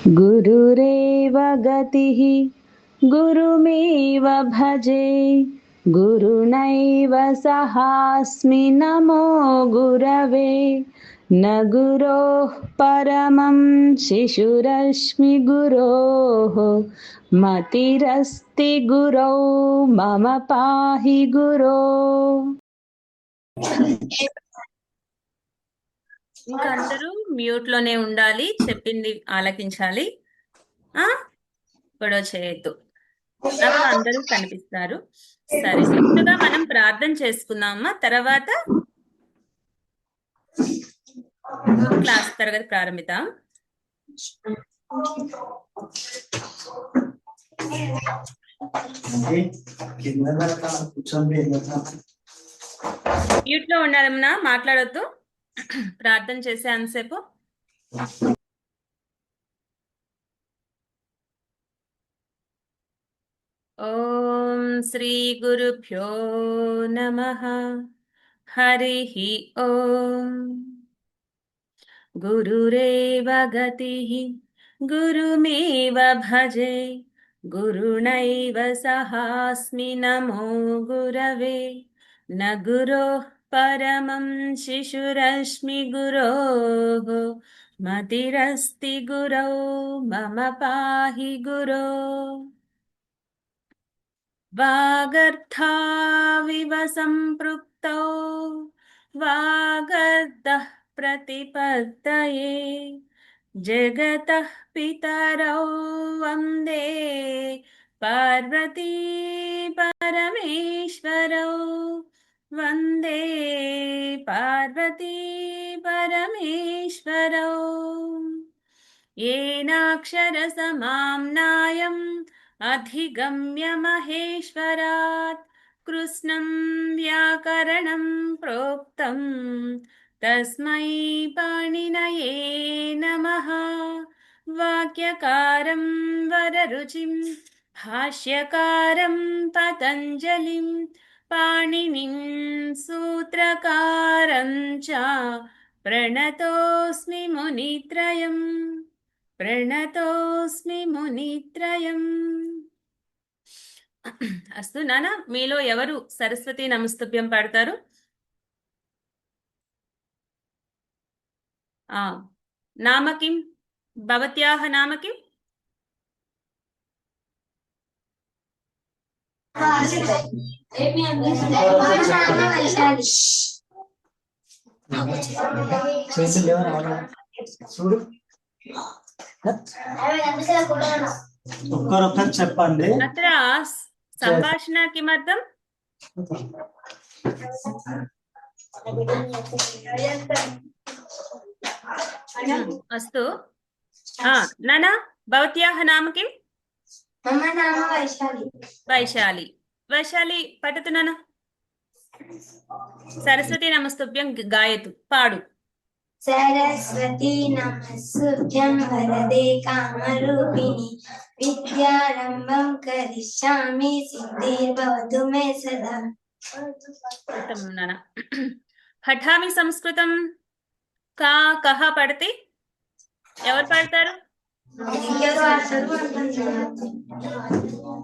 गुरुरेव गतिः गुरुमेव भजे गुरुनैव सहास्मि नमो गुरवे न गुरोः परमं शिशुरस्मि गुरोः मतिरस्ति गुरौ मम पाहि गुरो। ఇంకా అందరూ మ్యూట్ లోనే ఉండాలి, చెప్పింది ఆలకించాలి. గొడవ చేయొద్దు. నాకు అందరూ కనిపిస్తారు. సరే, ముందుగా మనం ప్రార్థన చేసుకుందామా, తర్వాత క్లాస్ తరగతి ప్రారంభిద్దాం. మ్యూట్ లో ఉండాలన్నా మాట్లాడొద్దు, ప్రార్థన చేసే అంతసేపు. ఓం శ్రీ గురుభ్యో నమః. హరిః ఓం. గురురేవ గతిః గురుమేవ భజే గురునైవ సహాస్మి నమో గురవే న గురోః పరమం శిశురస్మి గురోః మతిరస్తి గురౌ మమ పాహి గురో. వాగర్థావివ సంపృక్తౌ వాగర్ధః प्रतिपत्तये जगतः पितरौ वन्दे पार्वती परमेश्वरौ वन्दे पार्वती परमेश्वरौ. येनाक्षरसमाम्नायम् अधिगम्य महेश्वरात् कृष्णं व्याकरणं प्रोक्तम् तस्मै पाणिनये नमः. वाक्यकारं वररुचिं भाष्यकारं पतञ्जलिं पाणिनिं सूत्रकारं च प्रणतोऽस्मि मुनित्रयम्. ప్రణతోస్మి మునిత్రయం. అస్తు నాన్న, మీలో ఎవరు సరస్వతి నమస్తభ్యం పాడతారు? నామ కిం? భవత్యాః నామ కిం? ఒక్కరొక్కరు చెప్పండి. అత్ర సంభాషణ కిమర్థం? అస్తు నానా, భవత్యాః నామ కిం? మమ నామ వైశాలి. వైశాలి. వైశాలి పఠతు నాన్న. సరస్వతి నమస్తుభ్యం గాయతు, పాడు. సరస్వతి నమస్తుభ్యం వరదే కామరూపిణి విద్యారంభం కరిష్యామి సిద్ధిర్భవతు మే సదా. ఉత్తమం నాన్న. పఠామి సంస్కృతం. కా కహ పడితే ఎవరు పాడతారు?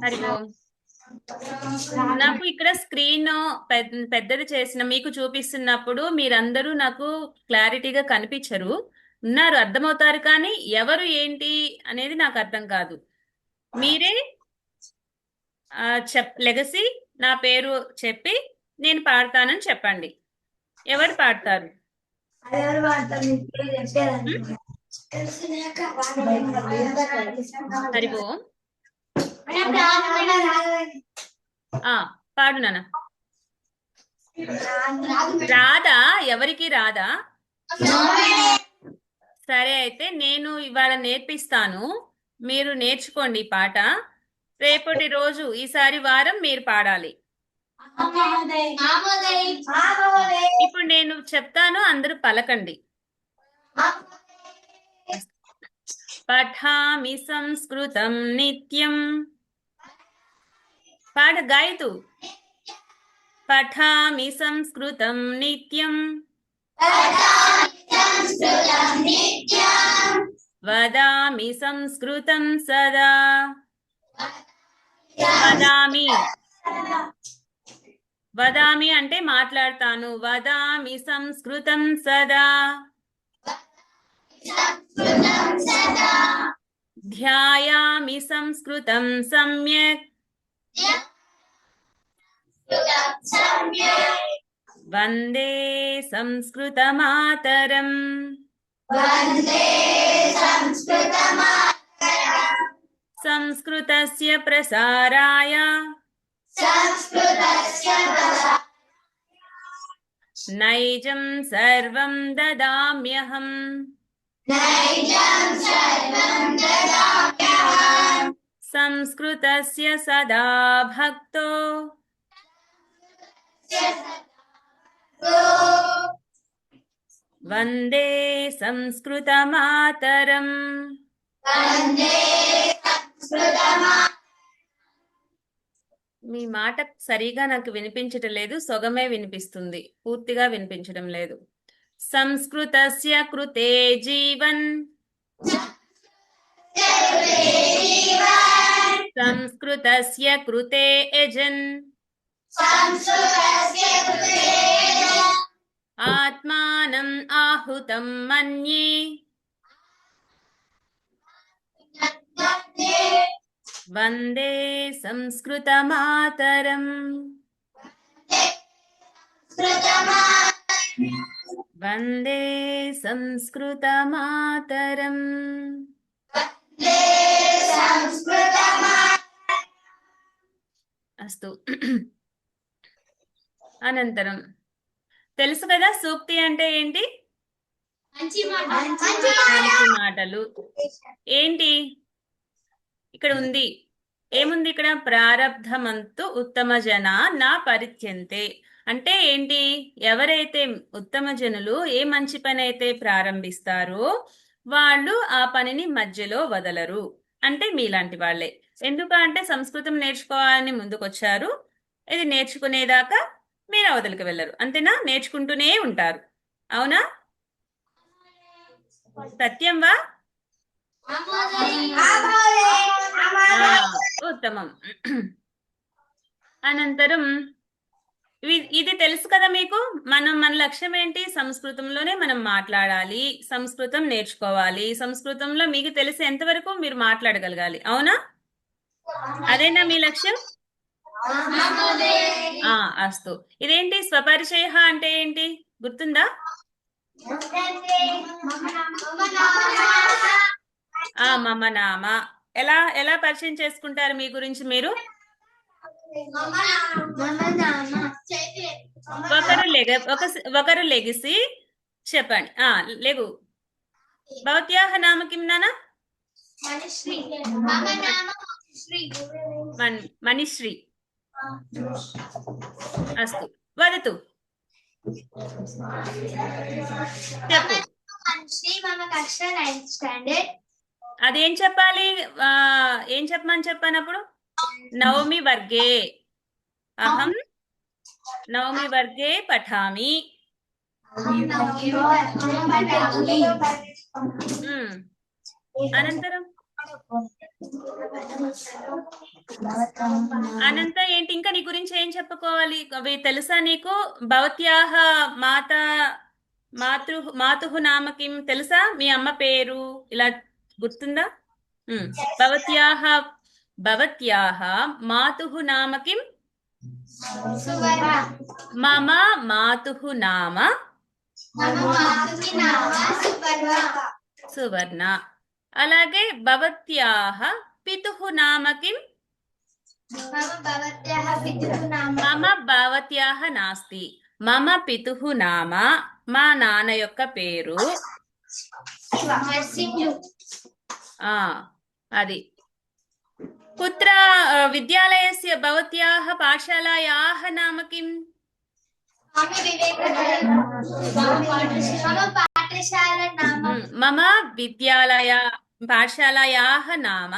హరి ఓం. నాకు ఇక్కడ స్క్రీన్ పెద్దది చేసిన మీకు చూపిస్తున్నప్పుడు మీరందరూ నాకు క్లారిటీగా కనిపించరు. ఉన్నారు, అర్థమవుతారు, కానీ ఎవరు ఏంటి అనేది నాకు అర్థం కాదు. మీరే లెగసి నా పేరు చెప్పి నేను పాడతానని చెప్పండి. ఎవరు పాడతారు? హరి ఓం. పాడు నాన్న. రాదా? ఎవరికి రాదా? సరే, అయితే నేను ఇవాళ నేర్పిస్తాను, మీరు నేర్చుకోండి ఈ పాట. రేపటి రోజు, ఈసారి వారం మీరు పాడాలి. ఇప్పుడు నేను చెప్తాను, అందరూ పలకండి. పఠామి సంస్కృతం నిత్యం. పాట గాయతు. పఠామి సంస్కృతం నిత్యం వదామి సంస్కృతం సదా. వదామి వదామి అంటే మాట్లాడతాను. వదామి సంస్కృతం సదా. ధ్యాయామి సంస్కృతం సమ్యక్. వందే సంస్కృతమాతరం. సంస్కృతస్య ప్రసారాయ నైజం సర్వం దదామ్యహం. సంస్కృతస్య సదా భక్తో వందే సంస్కృతమాతరం. మీ మాట సరిగా నాకు వినిపించటం లేదు, సొగమే వినిపిస్తుంది, పూర్తిగా వినిపించడం లేదు. సంస్కృతస్య కృతే జీవన్. సంస్కృతస్య కృతే యజన్. ఆత్మానం ఆహుతం మన్యే. వందే సంస్కృతమాతరం. వందే సంస్కృతమాతరం. అస్తు. అనంతరం తెలుసు కదా సూక్తి అంటే ఏంటి? మంచి మాటలు. ఏంటి ఇక్కడ ఉంది? ఏముంది ఇక్కడ? ప్రారబ్ధమంతు ఉత్తమ జన నా పరిత్యంతే. అంటే ఏంటి? ఎవరైతే ఉత్తమ జనులు ఏ మంచి పని అయితే ప్రారంభిస్తారో వాళ్ళు ఆ పనిని మధ్యలో వదలరు. అంటే మీలాంటి వాళ్ళే. ఎందుకంటే సంస్కృతం నేర్చుకోవాలని ముందుకొచ్చారు. ఇది నేర్చుకునేదాకా మీరు అవతలికి వెళ్ళరు. అంతేనా? నేర్చుకుంటూనే ఉంటారు. అవునా? సత్యం వా? ఉత్తమం. అనంతరం ఇది తెలుసు కదా మీకు. మన లక్ష్యం ఏంటి? సంస్కృతంలోనే మనం మాట్లాడాలి, సంస్కృతం నేర్చుకోవాలి. సంస్కృతంలో మీకు తెలిసి ఎంతవరకు మీరు మాట్లాడగలగాలి. అవునా? అదేనా మీ లక్ష్యం? అస్తు. ఇదేంటి స్వపరిచయ అంటే ఏంటి గుర్తుందా? మమ నామ. ఎలా పరిచయం చేసుకుంటారు మీ గురించి మీరు? ఒకరు లెగిసి చెప్పండి. లెగు. భవత్యాహ నామ కిం నానా? మణిశ్రీ. అస్తు. వదతు. చెప్పు. అదేం చెప్పాలి? ఏం చెప్పమని చెప్పానప్పుడు? నవమి వర్గే అహం నవమి వర్గే పఠామి. అనంతరం ఏంటి? ఇంకా నీ గురించి ఏం చెప్పుకోవాలి? అవి తెలుసా నీకు? భవత్యాహ మాతుః నామ కిం తెలుసా? మీ అమ్మ పేరు ఇలా గుర్తుందా? భవత్యాహ మాతుః నామ కిం? మమ మాతుః నామ సువర్ణ. అలాగే భవత్యాహ పితుః నామ కిం? మమ భవత్యాహ నాస్తి. మమ పితుః నామ మా నాన్న యొక్క పేరు. అది. కుత్ర విద్యాలయస్య భవత్యాహ పాఠశాలాయాః నామ కిం? మమ విద్యాలయ పాఠశాలాయాః నామ.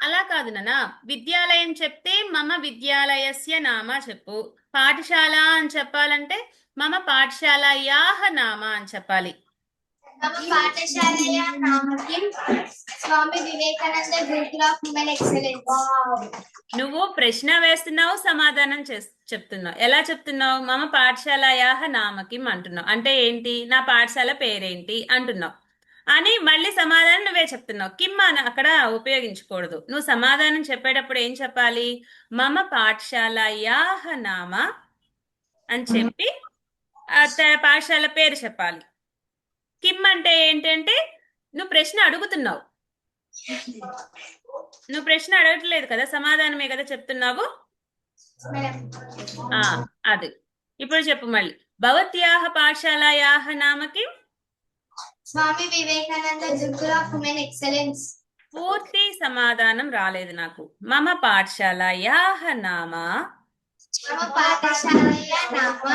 అలా కాదు నానా. విద్యాలయం చెప్తే మమ విద్యాలయస్య నామ చెప్పు. పాఠశాల అని చెప్పాలంటే మమ పాఠశాలాయాః నామ అని చెప్పాలి. मम पाठशालायाः नाम किं? Swami Vivekananda Gurukul of women excellence. నువ్వు ప్రశ్న వేస్తున్నావు, సమాధానం చెప్తున్నావు. ఎలా చెప్తున్నావు? మమ పాఠశాలయాహ నామకిం అంటున్నావు. అంటే ఏంటి? నా పాఠశాల పేరేంటి అంటున్నావు అని మళ్ళీ సమాధానం నువ్వే చెప్తున్నావు. కిమ్ అని అక్కడ ఉపయోగించకూడదు. నువ్వు సమాధానం చెప్పేటప్పుడు ఏం చెప్పాలి? మమ పాఠశాలయాహ నామ అని చెప్పి పాఠశాల పేరు చెప్పాలి. కిమ్ అంటే ఏంటంటే నువ్వు ప్రశ్న అడుగుతున్నావు. నువ్వు ప్రశ్న అడగట్లేదు కదా, సమాధానమే కదా చెప్తున్నావు. అది ఇప్పుడు చెప్పు మళ్ళీ. భవత్యాహ పాఠశాలయాహ నామ కిం? స్వామి వివేకానంద గురుకుల ఆఫ్ ఉమెన్ ఎక్సలెన్స్. పూర్తి సమాధానం రాలేదు నాకు. మమ పాఠశాలయాహ నామ. మమ పాఠశాలయ నామ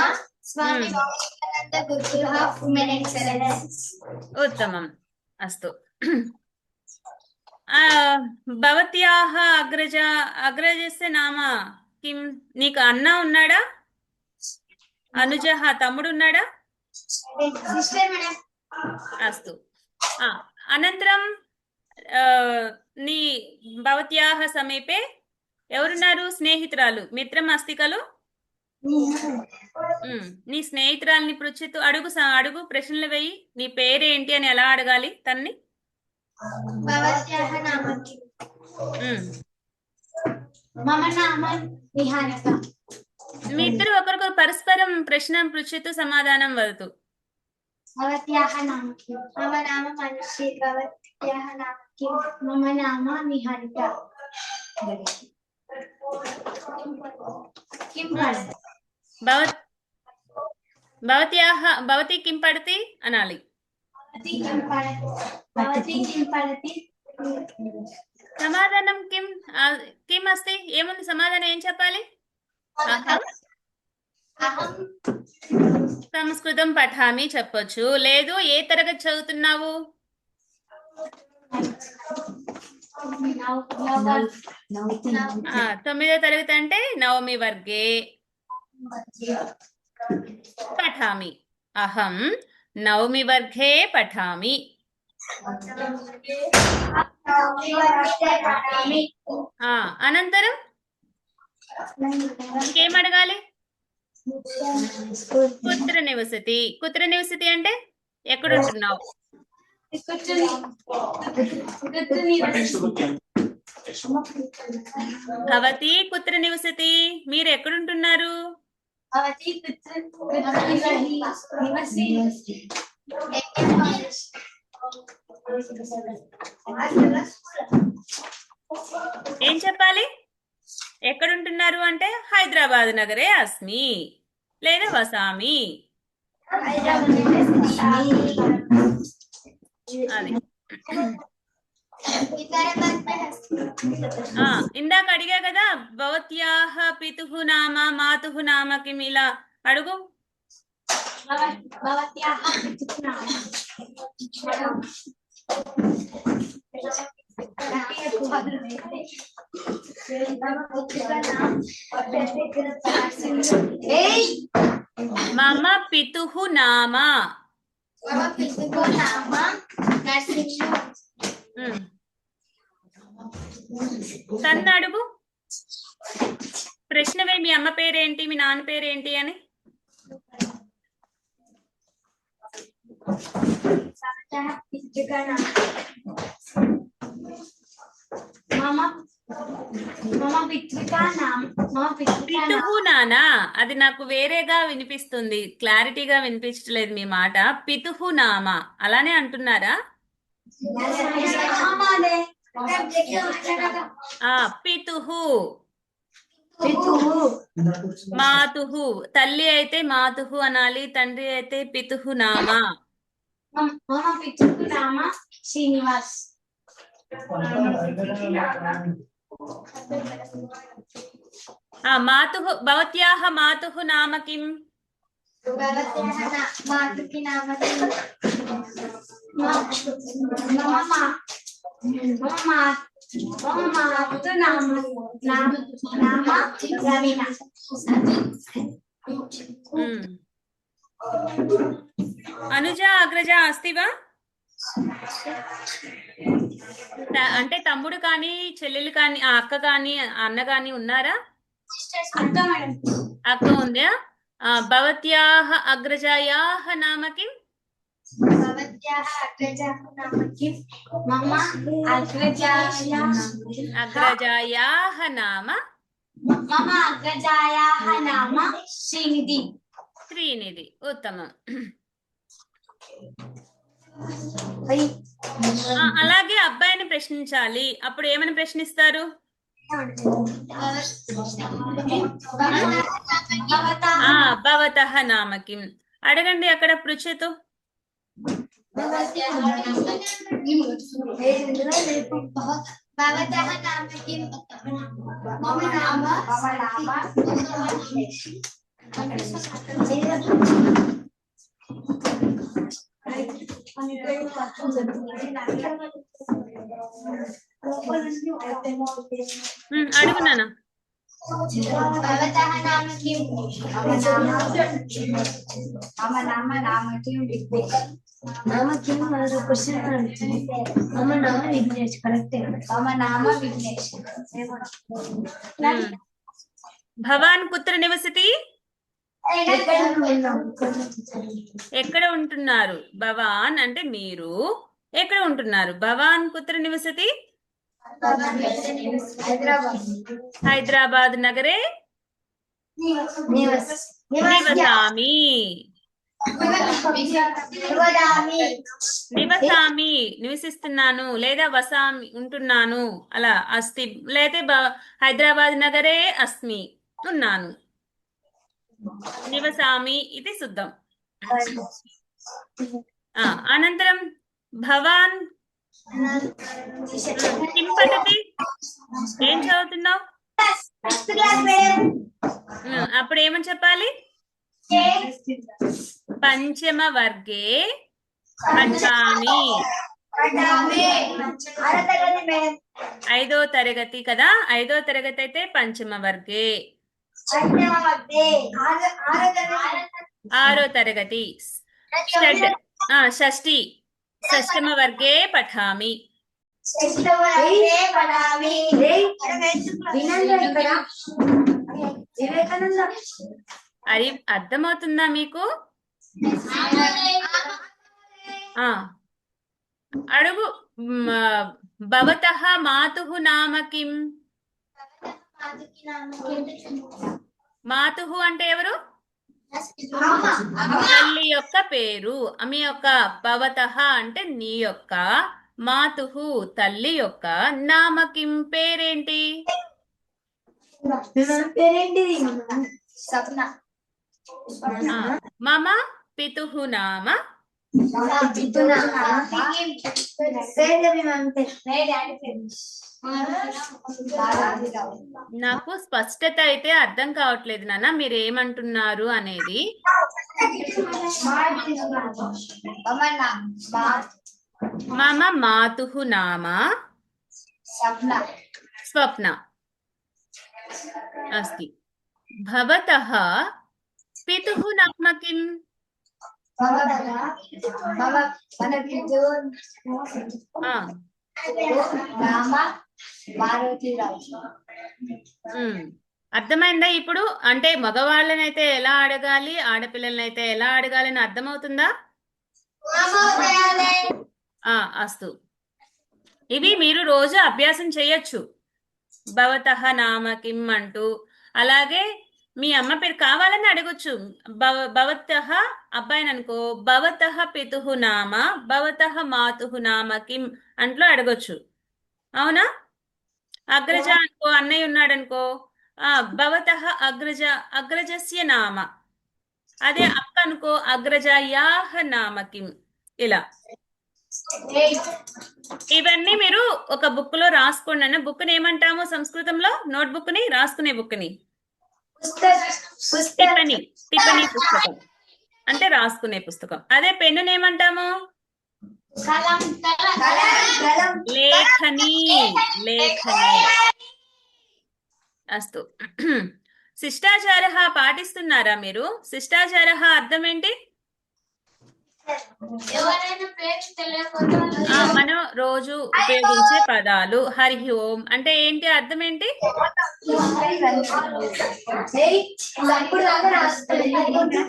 స్వామి వివేకానంద గురుకుల ఆఫ్ ఉమెన్ ఎక్సలెన్స్. ఉత్తమం, అస్తు. భవత్యాహ అగ్రజస్య నామ కిం? నీకు అన్న ఉన్నాడా? అనుజః తమ్ముడు ఉన్నాడా? Sister madam. అస్తు. అనంతరం నీ భవత్యాహ సమీపే ఎవరున్నారు? స్నేహితురాలు, మిత్రం అస్తి ఖలు? నీ స్నేహితురాలని పృచ్ఛతు. అడుగు, ప్రశ్నలు వేయి. నీ పేరేంటి అని ఎలా అడగాలి తన్ని? భవత్యాహ నామ కిం? మమ నామ నిహారిక. మీ ఇద్దరు ఒకరికొకరు పరస్పరం ప్రశ్న పృచ్ఛతు, సమాధానం వదతు. భవత్యాహ నామ కిం? మమ నామ మనుషి. భవత్యాహ నామ కిం? మమ నామ నిహారిక. కిం పడతి? భవతి కిం పడతి అనాలి. భవతి కిం పడతి? సమాధానం కిం కిం అస్తి? ఏముంది సమాధానం? ఏం చెప్పాలి? అహం సంస్కృతం పఠామి చెప్పొచ్చు. లేదు, ఏ తరగతి చదువుతున్నావు? 9వ తరగతి అంటే నవమి వర్గే పఠామి. అహం నవమి వర్గే పఠామి. అనంతరం ఇంకేం అడగాలి? కుత్ర నివసతి. కుత్ర నివసతి అంటే ఎక్కడుంటున్నావు? భవతి కుత్ర నివసతి. మీరు ఎక్కడుంటున్నారు? ఏం చెప్పాలి? ఎక్కడుంటున్నారు అంటే హైదరాబాద్ నగరే అస్మి లేదా వసామి. అది ఇందాక అడిగా కదా, భవత్యాహ పితుః నామ మాతుః నామ కిం? ఇలా అడుగు. మమ పితుః నామ. తన్ను అడుగు. ప్రశ్నవే, మీ అమ్మ పేరేంటి, మీ నాన్న పేరేంటి అని. పితుః నానా, అది నాకు వేరేగా వినిపిస్తుంది, క్లారిటీగా వినిపించట్లేదు మీ మాట. పితుః నామ అలానే అంటున్నారా? పితుః. మాతుః, తల్లి అయితే మాతుః అనాలి, తండ్రి అయితే పితుః నామ. శ్రీనివాస్. మాతుః. భవత్యాహ మాతుః నామ కిం? మాతుకి నామ రవీనా. అనుజ అగ్రజ అస్తి వా? అంటే తమ్ముడు కానీ చెల్లెలు కానీ అక్క కానీ అన్న కానీ ఉన్నారా? అక్క ఉందా? భవత్యాః అగ్రజాయాః నామ కిం? भवत्याः अग्रजाः नाम किं? मम अग्रजायाः అగ్రజాయాః నామ मम अग्रजायाः नाम श्रीनिधि। శ్రీనిధి. ఉత్తమం. అలాగే అబ్బాయిని ప్రశ్నించాలి. అప్పుడు ఏమని ప్రశ్నిస్తారు? భవతః నామ కిం. అడగండి అక్కడ పృచ్ఛతు. भवतः नाम किं? मम नाम అడుగు నాన్న. भवतः नाम किं? मम नाम किं? नाम किं? क्वेश्चन मम नाम विघ्नेश. करेक्ट. मम नाम विघ्नेश. భవాన్ కుత్ర నివసతి? ఎక్కడ ఉంటున్నారు? భవాన్ అంటే మీరు. ఎక్కడ ఉంటున్నారు? భవాన్ కుత్ర నివసతి? హైదరాబాద్ నగరే నివసామి. నివసామి నివసిస్తున్నాను లేదా వసామి ఉంటున్నాను అలా. అస్తి లేదా హైదరాబాద్ నగరే అస్మి ఉన్నాను. నివసామి ఇది శుద్ధం. అనంతరం భవాన్ కిం పఠతి? ఏం చదువుతున్నావు? అప్పుడు ఏమని చెప్పాలి? పంచమ వర్గే పఠామి. 5వ తరగతి కదా. 5వ తరగతి అయితే పంచమ వర్గే. 6వ తరగతి షష్ఠి షష్టమ వర్గే పఠామి. అది అర్థమవుతుందా మీకు? అడుగు. భవతః మాతుః నామ కిం? మాతుః అంటే ఎవరు? తల్లి యొక్క పేరు. మీ యొక్క భవతః అంటే నీ యొక్క, మాతుః తల్లి యొక్క, నామ కిం పేరేంటి? మమ పితుః నామ నాకు స్పష్టత అయితే అర్థం కావట్లేదు నాన్న, మీరు ఏమంటున్నారు అనేది. మమ మాతుః నామ స్వప్న అస్తి. భవతః పితుః నామ కిం? అర్థమైందా ఇప్పుడు? అంటే మగవాళ్ళనైతే ఎలా అడగాలి, ఆడపిల్లలనైతే ఎలా అడగాలి అని అర్థమవుతుందా? అస్తు. ఇవి మీరు రోజు అభ్యాసం చేయొచ్చు. భవతః నామ కిం అంటూ. అలాగే మీ అమ్మ పేరు కావాలని అడగొచ్చు. భవతః అబ్బాయిని అనుకో, భవతః పితుః నామ భవతః మాతుః నామ కిం అంట్లో అడగొచ్చు. అవునా? అగ్రజ అనుకో, అన్నయ్య ఉన్నాడు అనుకో, భవతః అగ్రజస్య నామ. అదే అక్క అనుకో, అగ్రజాయాః నామ కిం. ఇలా ఇవన్నీ మీరు ఒక బుక్ లో రాసుకోండి అన్న. బుక్ ని ఏమంటాము సంస్కృతంలో? నోట్ బుక్ ని, రాసుకునే బుక్ ని టిప్పణి. టిప్పణి పుస్తకం అంటే రాసుకునే పుస్తకం. అదే పెన్నుని ఏమంటాము? లేఖని. లేఖని. అస్తు. శిష్టాచారః పాటిస్తున్నారా మీరు? శిష్టాచారః అర్థం ఏంటి? ఎవరైనా పేరు తెలియక మనం రోజు ఉపయోగించే పదాలు. హరి ఓం అంటే ఏంటి, అర్థం ఏంటి?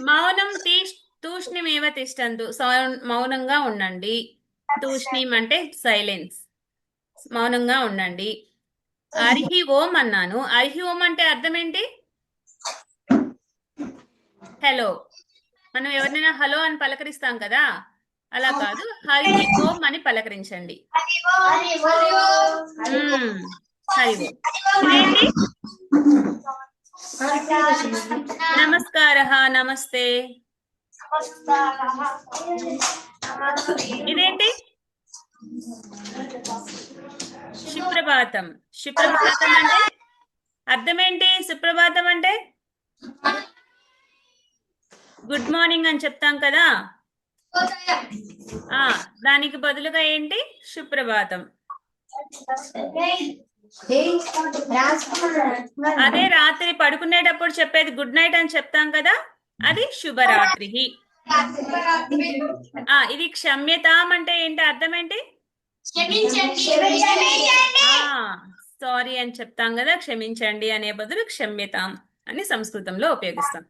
మౌనం తూష్ణిమేవ తిష్టంతు, మౌనంగా ఉండండి. తూష్ణిం అంటే సైలెన్స్, మౌనంగా ఉండండి. హరి ఓం అన్నాను. హరి ఓం అంటే అర్థం ఏంటి? హలో. మనం ఎవరినైనా హలో అని పలకరిస్తాం కదా, అలా కాదు, హరి ఓం అని పలకరించండి. హరి ఓం. ఇదేంటి? నమస్కారః, నమస్తే. ఇదేంటి? సుప్రభాతం. సుప్రభాతం అంటే అర్థం ఏంటి? సుప్రభాతం అంటే గుడ్ మార్నింగ్ అని చెప్తాం కదా, దానికి బదులుగా ఏంటి? సుప్రభాతం. అదే రాత్రి పడుకునేటప్పుడు చెప్పేది గుడ్ నైట్ అని చెప్తాం కదా, అది శుభరాత్రి. ఇది క్షమ్యతాం అంటే ఏంటి, అర్థం ఏంటి? సారీ అని చెప్తాం కదా, క్షమించండి అనే బదులు క్షమ్యతాం అని సంస్కృతంలో ఉపయోగిస్తాం.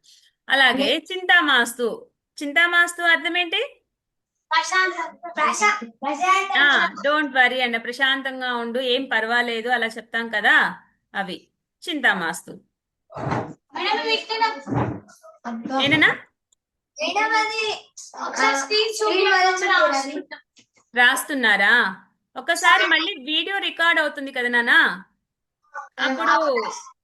అలాగే చింతామాస్తు. చింతామాస్తు అర్థం ఏంటి? డోంట్ వరీ అండి, ప్రశాంతంగా ఉండు, ఏం పర్వాలేదు అలా చెప్తాం కదా, అవి చింతామాస్తు. ఏనా రాస్తున్నారా? ఒకసారి మళ్ళీ వీడియో రికార్డ్ అవుతుంది కదా నాన్న, అప్పుడు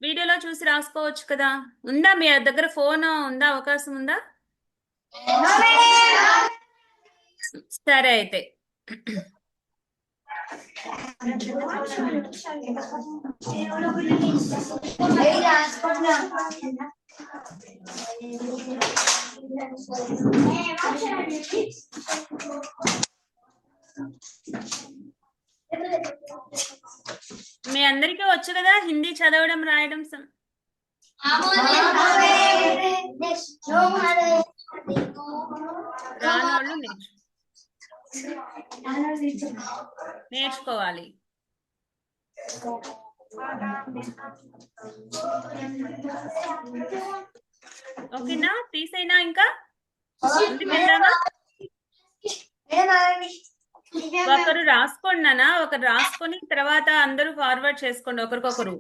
వీడియోలో చూసి రాసుకోవచ్చు కదా. ఉందా మీ దగ్గర ఫోన్ ఉందా? అవకాశం ఉందా? సరే అయితే. మీ అందరికీ వచ్చు కదా హిందీ చదవడం రాయడం? రానోళ్ళు నేర్చుకోవాలి. ఓకేనా? తీసేనా? ఇంకా ఒకరు రాసుకోండి నాన్న, ఒకరు రాసుకొని తర్వాత అందరూ ఫార్వర్డ్ చేసుకోండి ఒకరికొకరు.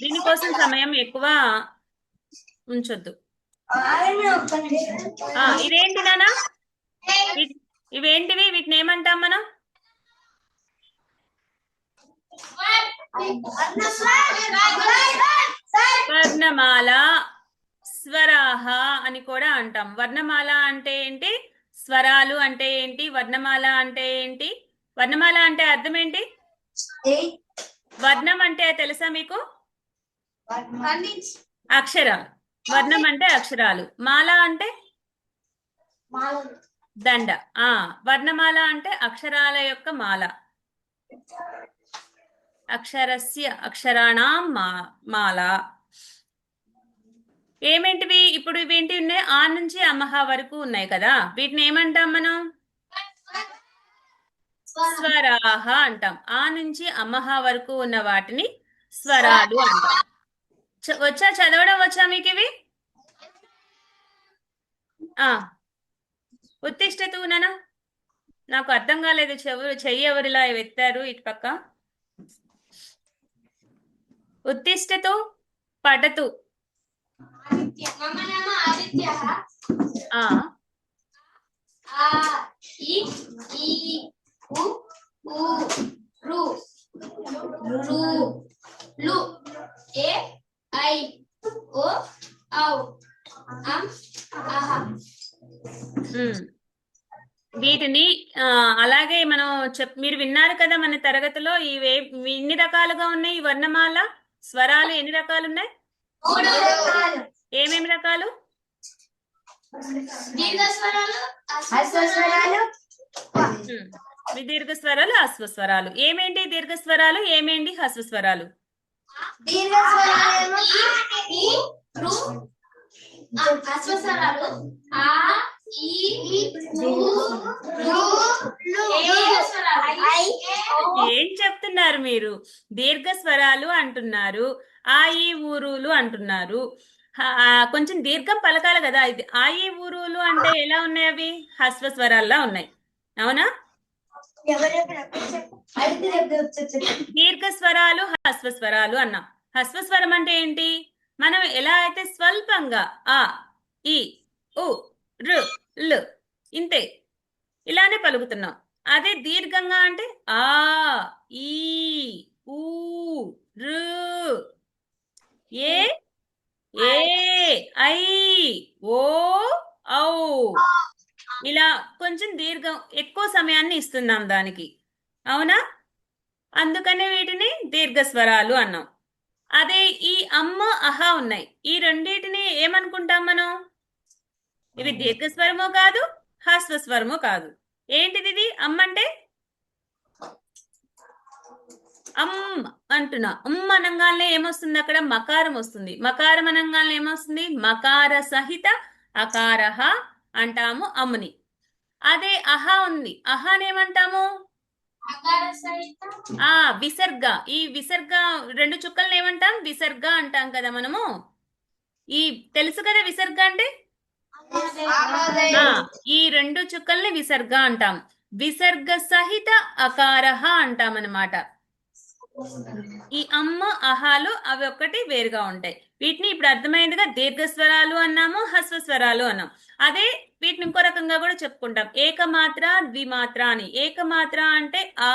దీనికోసం సమయం ఎక్కువ ఉంచొద్దు. ఇదేంటి నాన్న? ఇవేంటివి? వీటిని ఏమంటాం మనం? వర్ణమాల, స్వరాహ అని కూడా అంటాం. వర్ణమాల అంటే ఏంటి? స్వరాలు అంటే ఏంటి? వర్ణమాల అంటే ఏంటి? వర్ణమాల అంటే అర్థం ఏంటి? వర్ణం అంటే తెలుసా మీకు? అక్షరాలు. వర్ణం అంటే అక్షరాలు, మాల అంటే దండ. వర్ణమాల అంటే అక్షరాల యొక్క మాల. అక్షరస్య అక్షరాణం మాల. ఏమేంటివి ఇప్పుడు? ఇవేంటి ఉన్నాయి? ఆ నుంచి అమహ వరకు ఉన్నాయి కదా, వీటిని ఏమంటాం మనం? స్వరాహ అంటాం. ఆ నుంచి అమహ వరకు ఉన్న వాటిని స్వరాలు అంటాం. వచ్చా? చదవడం వచ్చా మీకు ఇవి? ఉత్తిష్టతు నాన్న, నాకు అర్థం కాలేదు. చెయ్యి ఎవరిలా ఎత్తారు ఇటు పక్క? ఉత్తిష్టతు పఠతు. వీటిని అలాగే మనం మీరు విన్నారు కదా మన తరగతిలో, ఎన్ని రకాలుగా ఉన్నాయి ఈ వర్ణమాల? స్వరాలు ఎన్ని రకాలు ఉన్నాయి? ఏమేమి రకాలు? దీర్ఘ స్వరాలు, హస్వ స్వరాలు. ఏమేంటి దీర్ఘ స్వరాలు, ఏమేంటి హస్వ స్వరాలు? హస్వ స్వరాలు ఏం చెప్తున్నారు మీరు? దీర్ఘ స్వరాలు అంటున్నారు, ఆ ఈ ఊరులు అంటున్నారు. కొంచెం దీర్ఘం పలకాలి కదా. ఇది ఆ ఈ ఊరులు అంటే ఎలా ఉన్నాయి? అవి హ్రస్వ స్వరాల్లా ఉన్నాయి, అవునా? దీర్ఘ స్వరాలు హ్రస్వ స్వరాలు అన్నాం. హ్రస్వ స్వరం అంటే ఏంటి? మనం ఎలా అయితే స్వల్పంగా ఆ ఈ ఉ రు లు ఇంతే ఇలానే పలుకుతున్నాం. అదే దీర్ఘంగా అంటే ఆ ఈ ఊ రు ఏ ఏ ఐ ఓ ఔ ఇలా కొంచెం దీర్ఘం ఎక్కువ సమయాన్ని ఇస్తున్నాం దానికి, అవునా? అందుకనే వీటిని దీర్ఘ స్వరాలు అన్నాం. అదే ఈ అమ్మ అహా ఉన్నాయి, ఈ రెండింటిని ఏమనుకుంటాం మనం? ఇవి దీర్ఘ స్వరము కాదు, హ్రస్వ స్వరము కాదు. ఏంటిది ఇది? అమ్మ అంటే అమ్మ అంటున్నా. అమ్మ అనంగానే ఏమొస్తుంది? అక్కడ మకారం వస్తుంది. మకారం అనంగానే ఏమొస్తుంది? మకార సహిత అకారహ అంటాము అమ్ముని. అదే అహా ఉంది, అహానేమంటాము? విసర్గ. ఈ విసర్గ రెండు చుక్కల్ని ఏమంటాం? విసర్గ అంటాం కదా మనము. ఈ తెలుసు కదా విసర్గ అంటే? ఈ రెండు చుక్కల్ని విసర్గ అంటాం. విసర్గ సహిత అకారహ అంటాం అన్నమాట. ఈ అమ్మ అహాలు అవి ఒక్కటి వేరుగా ఉంటాయి. వీటిని ఇప్పుడు అర్థమైందిగా దీర్ఘ స్వరాలు అన్నాము, హ్రస్వ స్వరాలు అన్నాం. అదే వీటిని ఇంకో రకంగా కూడా చెప్పుకుంటాం, ఏకమాత్ర ద్విమాత్ర అని. ఏకమాత్ర అంటే ఆ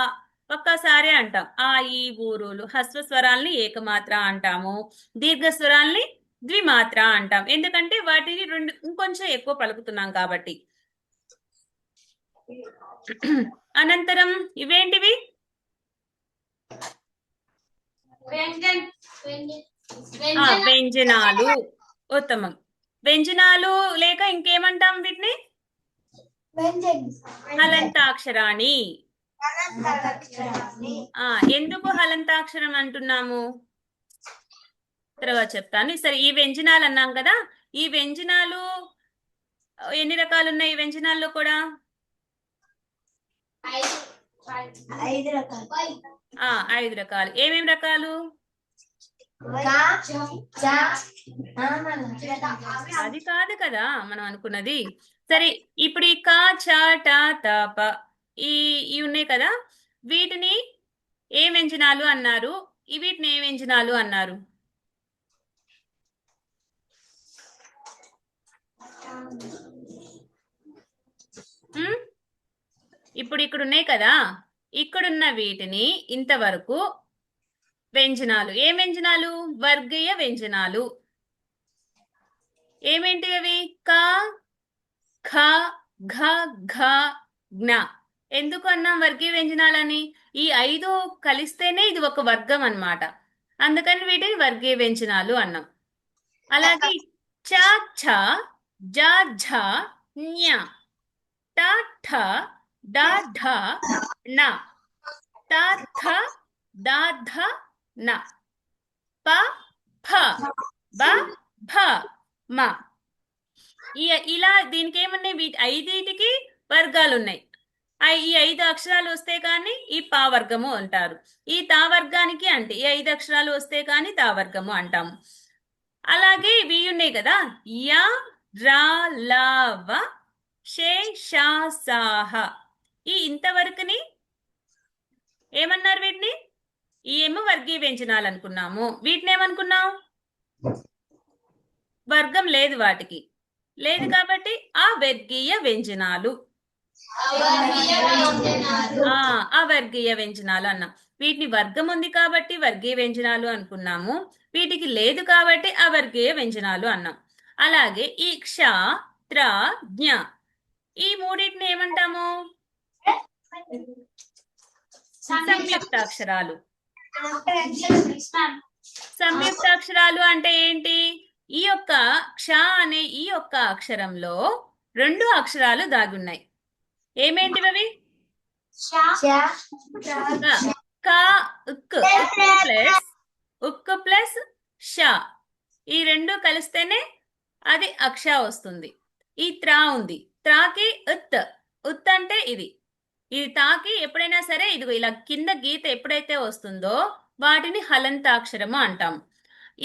ఒక్కసారి అంటాం, ఆ ఈ ఊరులు. హ్రస్వ స్వరాల్ని ఏకమాత్ర అంటాము, దీర్ఘ స్వరాల్ని ద్విమాత్ర అంటాం. ఎందుకంటే వాటిని రెండు ఇంకొంచెం ఎక్కువ పలుకుతున్నాం కాబట్టి. అనంతరం ఇవేంటివి? వ్యంజనాలు. ఉత్తమం. వ్యంజనాలు లేక ఇంకేమంటాం వీటిని? హలంతాక్షరాణి. ఎందుకు హలంతాక్షరం అంటున్నాము తర్వాత చెప్తాను. సరే, ఈ వ్యంజనాలు అన్నాం కదా. ఈ వ్యంజనాలు ఎన్ని రకాలు ఉన్నాయి? ఈ వ్యంజనాల్లో కూడా 5 రకాలు. 5 రకాలు. ఏమేం రకాలు? అది కాదు కదా మనం అనుకున్నది. సరే, ఇప్పుడు ఈ కా చ ట త ప ఈ ఉన్నాయి కదా, వీటిని ఏ వ్యంజనాలు అన్నారు? వీటిని ఏ వ్యంజనాలు అన్నారు? ఇప్పుడు ఇక్కడ ఉన్నాయి కదా, ఇక్కడున్న వీటిని ఇంతవరకు వ్యంజనాలు. ఏ వ్యంజనాలు? వర్గీయ వ్యంజనాలు. ఏమేంటి అవి? క ఖ ఘ ఘ జ్ఞ. ఎందుకు అన్నాం వర్గీయ వ్యంజనాలని? ఈ 5 కలిస్తేనే ఇది ఒక వర్గం అన్నమాట. అందుకని వీటిని వర్గీయ వ్యంజనాలు అన్నాం. అలాగే చ ఛ జ ఝ ఞ ట ఠ డ ఢ ణ త థ ద ధ న ప ఫ బ భ మ. ఇలా దీనికి ఏమున్నాయి? 5టికి వర్గాలు ఉన్నాయి. ఈ 5 అక్షరాలు వస్తే కానీ ఈ పా వర్గము అంటారు. ఈ తా వర్గానికి అంటే ఈ 5 అక్షరాలు వస్తే కానీ తా వర్గము అంటాము. అలాగే ఇవి ఉన్నాయి కదా, య ర ల వ షే ష స హ. ఈ ఇంతవరకుని ఏమన్నారు? వీటిని ఏమో వర్గీయ వ్యంజనాలు అనుకున్నాము. వీటిని ఏమనుకున్నాం? వర్గం లేదు, వాటికి లేదు కాబట్టి అవర్గీయ వ్యంజనాలు. అవర్గీయ వ్యంజనాలు అన్నాం. వీటిని వర్గం ఉంది కాబట్టి వర్గీయ వ్యంజనాలు అనుకున్నాము, వీటికి లేదు కాబట్టి అవర్గీయ వ్యంజనాలు అన్నాం. అలాగే ఈ క్ష త్ర జ్ఞ ఈ మూడింటిని ఏమంటాము? సంయుక్తాక్షరాలు. సంయుక్తాక్షరాలు అంటే ఏంటి? ఈ యొక్క క్ష అనే ఈ యొక్క అక్షరంలో 2 అక్షరాలు దాగున్నాయి. ఏమేంటివి అవి? ఉక్ ప్లస్ ష. ఈ 2 కలిస్తేనే అది అక్ష వస్తుంది. ఈ త్రా ఉంది, టాకి ఉత్. ఉత్ అంటే ఇది తాకి ఎప్పుడైనా సరే ఇదిగో ఇలా కింద గీత ఎప్పుడైతే వస్తుందో వాటిని హలంతాక్షరము అంటాము.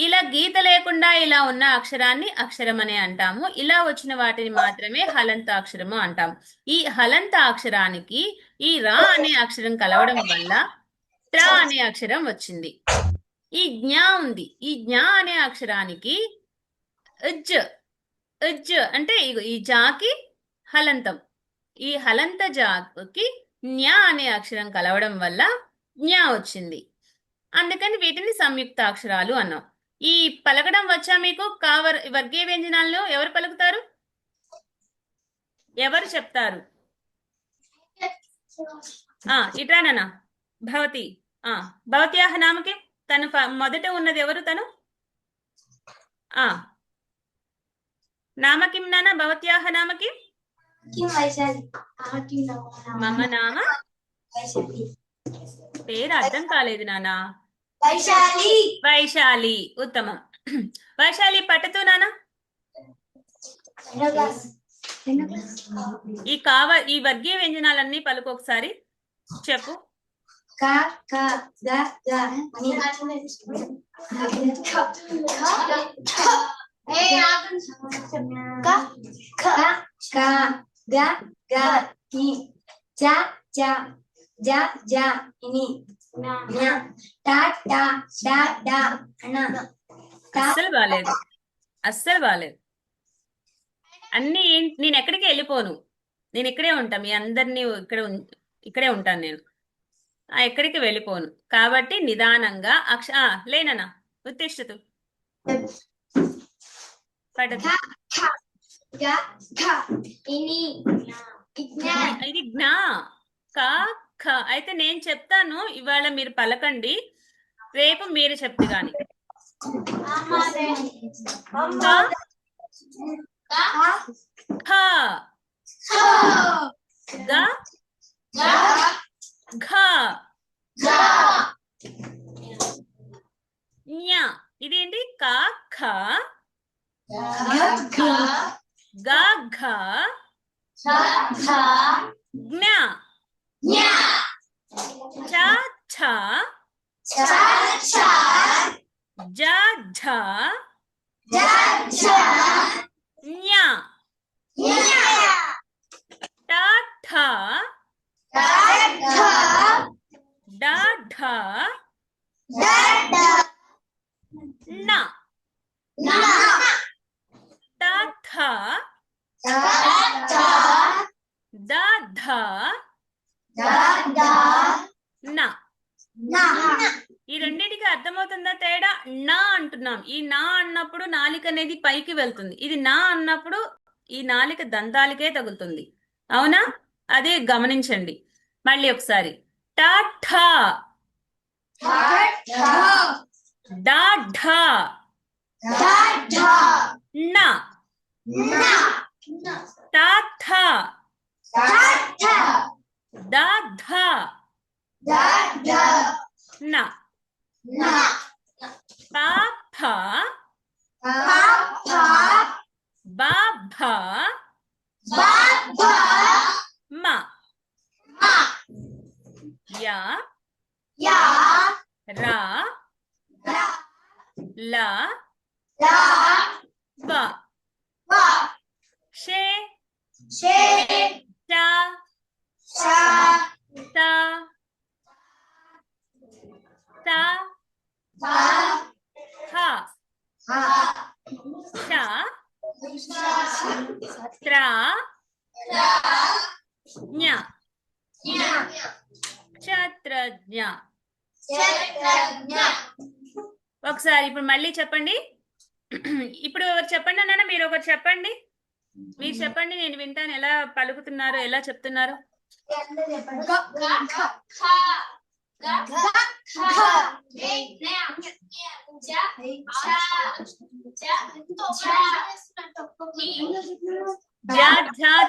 ఇలా గీత లేకుండా ఇలా ఉన్న అక్షరాన్ని అక్షరం అనే అంటాము. ఇలా వచ్చిన వాటిని మాత్రమే హలంతాక్షరము అంటాము. ఈ హలంతాక్షరానికి ఈ రా అనే అక్షరం కలవడం వల్ల ట్రా అనే అక్షరం వచ్చింది. ఈ జ్ఞా ఉంది. ఈ జ్ఞా అనే అక్షరానికి ఉజ్జ్. ఉజ్జ్ అంటే ఈ జాకి హలంతం. ఈ హలంత జాకి జ్ఞా అనే అక్షరం కలవడం వల్ల జ్ఞా వచ్చింది. అందుకని వీటిని సంయుక్తాక్షరాలు అన్నాం. ఈ పలకడం వచ్చా మీకు? వర్గీయ వ్యంజనాలను ఎవరు పలుకుతారు? ఎవరు చెప్తారు? ఇటానా భవతి. భవత్యాహ నామకి తను మొదట ఉన్నది ఎవరు? తను నామకిం నాన్న? భవత్యాహ నామకి మమ నామ పేరు అర్థం కాలేదు నాన్న. వైశాలి. ఉత్తమం. వైశాలి పట్టుతూ నాన్న. ఈ వర్గీయ వ్యంజనాలన్నీ పలుకు ఒకసారి చెప్పు. అస్సలు బాలేదు. అస్సలు బాలేదు. అన్ని నేను ఎక్కడికి వెళ్ళిపోను. నేను ఇక్కడే ఉంటా. మీ అందరినీ ఇక్కడే ఉంటాను నేను. ఎక్కడికి వెళ్ళిపోను. కాబట్టి నిదానంగా లేనన్నా ఉత్తిష్టతు పడదు. ఇది జ్ఞా. కా ఖ. అయితే నేను చెప్తాను, ఇవాళ మీరు పలకండి, రేపు మీరు చెప్తే గాని. ఇదేంటి? కా ఖ గా ఘ జ్ఞా చ ఛ జ ఝ జ్ఞా ట ఠ డ ఢ న త థ ద ధ న. ఈ రెండింటికి అర్థమవుతుందా తేడా? నా అంటున్నాం. ఈ నా అన్నప్పుడు నాలిక అనేది పైకి వెళ్తుంది. ఇది నా అన్నప్పుడు ఈ నాలిక దంతాలకే తగులుతుంది. అవునా? అదే గమనించండి. మళ్ళీ ఒకసారి. ట ఠ డ ఢ న ట థ ద ధ న ప ఫ బ భ మ య ర ల వ షే చ త త హ ష త్ర జ్ఞ క్షత్రజ్ఞ. ఒకసారి ఇప్పుడు మళ్ళీ చెప్పండి. ఇప్పుడు ఎవరు చెప్పండి అన్న? మీరు ఒకరు చెప్పండి. మీరు చెప్పండి, నేను వింటాను. ఎలా పలుకుతున్నారు, ఎలా చెప్తున్నారు?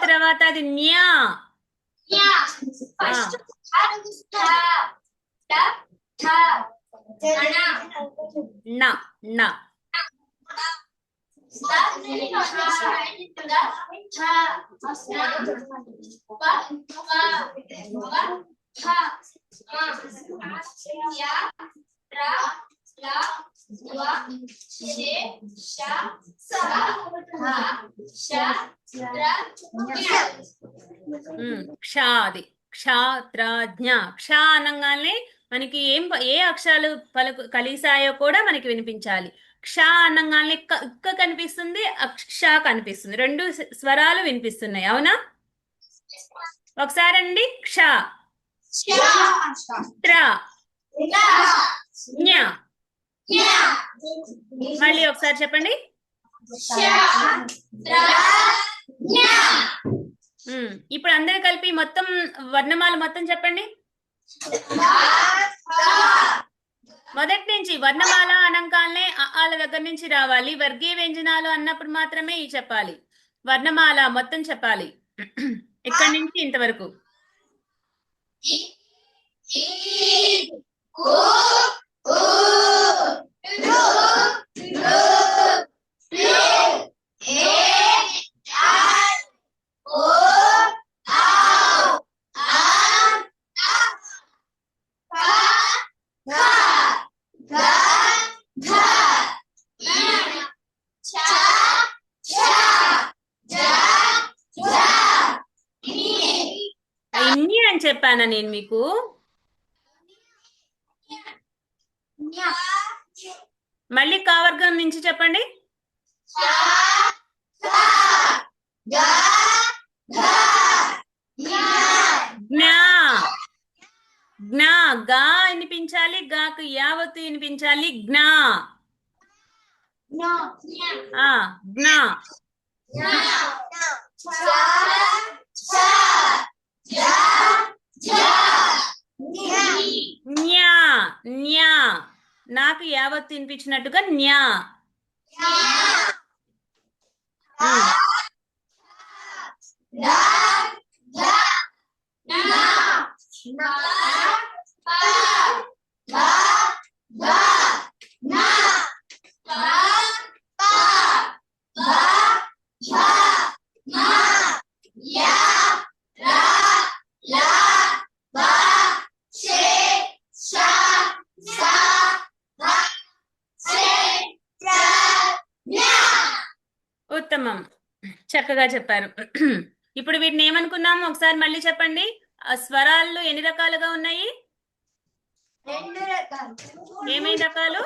తర్వాత అది న్యా. క్షాది క్షాత్రజ్ఞ క్ష అనగానే మనకి ఏ అక్షరాలు కలిసాయో కూడా మనకి వినిపించాలి. క్ష అనగానే ఇక్క కనిపిస్తుంది, అక్ష కనిపిస్తుంది, రెండు స్వరాలు వినిపిస్తున్నాయి. అవునా? ఒకసారి అండి. క్ష త్ర జ్ఞ. మళ్ళీ ఒకసారి చెప్పండి. ఇప్పుడు అందరూ కలిపి మొత్తం వర్ణమాల మొత్తం చెప్పండి. మొదటి నుంచి వర్ణమాల అనంకాలనే ఆల దగ్గర నుంచి రావాలి. వర్గీయ వ్యంజనాలు అన్నప్పుడు మాత్రమే ఈ చెప్పాలి. వర్ణమాల మొత్తం చెప్పాలి ఇక్కడి నుంచి ఇంతవరకు. ఇన్ని అని చెప్పానా నేను మీకు? మళ్ళీ కావర్గం నుంచి చెప్పండి. జ్ఞా జ్ఞా గా వినిపించాలి, గాకు యావత్తు వినిపించాలి. జ్ఞా జ్ఞా. న్యా న్యా నాకు యావత్తు వినిపించినట్టుగా న్యా. ఉత్తమం, చక్కగా చెప్పారు. ఇప్పుడు వీటిని ఏమనుకున్నాము ఒకసారి మళ్ళీ చెప్పండి. ఆ స్వరాలు ఎన్ని రకాలుగా ఉన్నాయి? ఏమేమి రకాలు?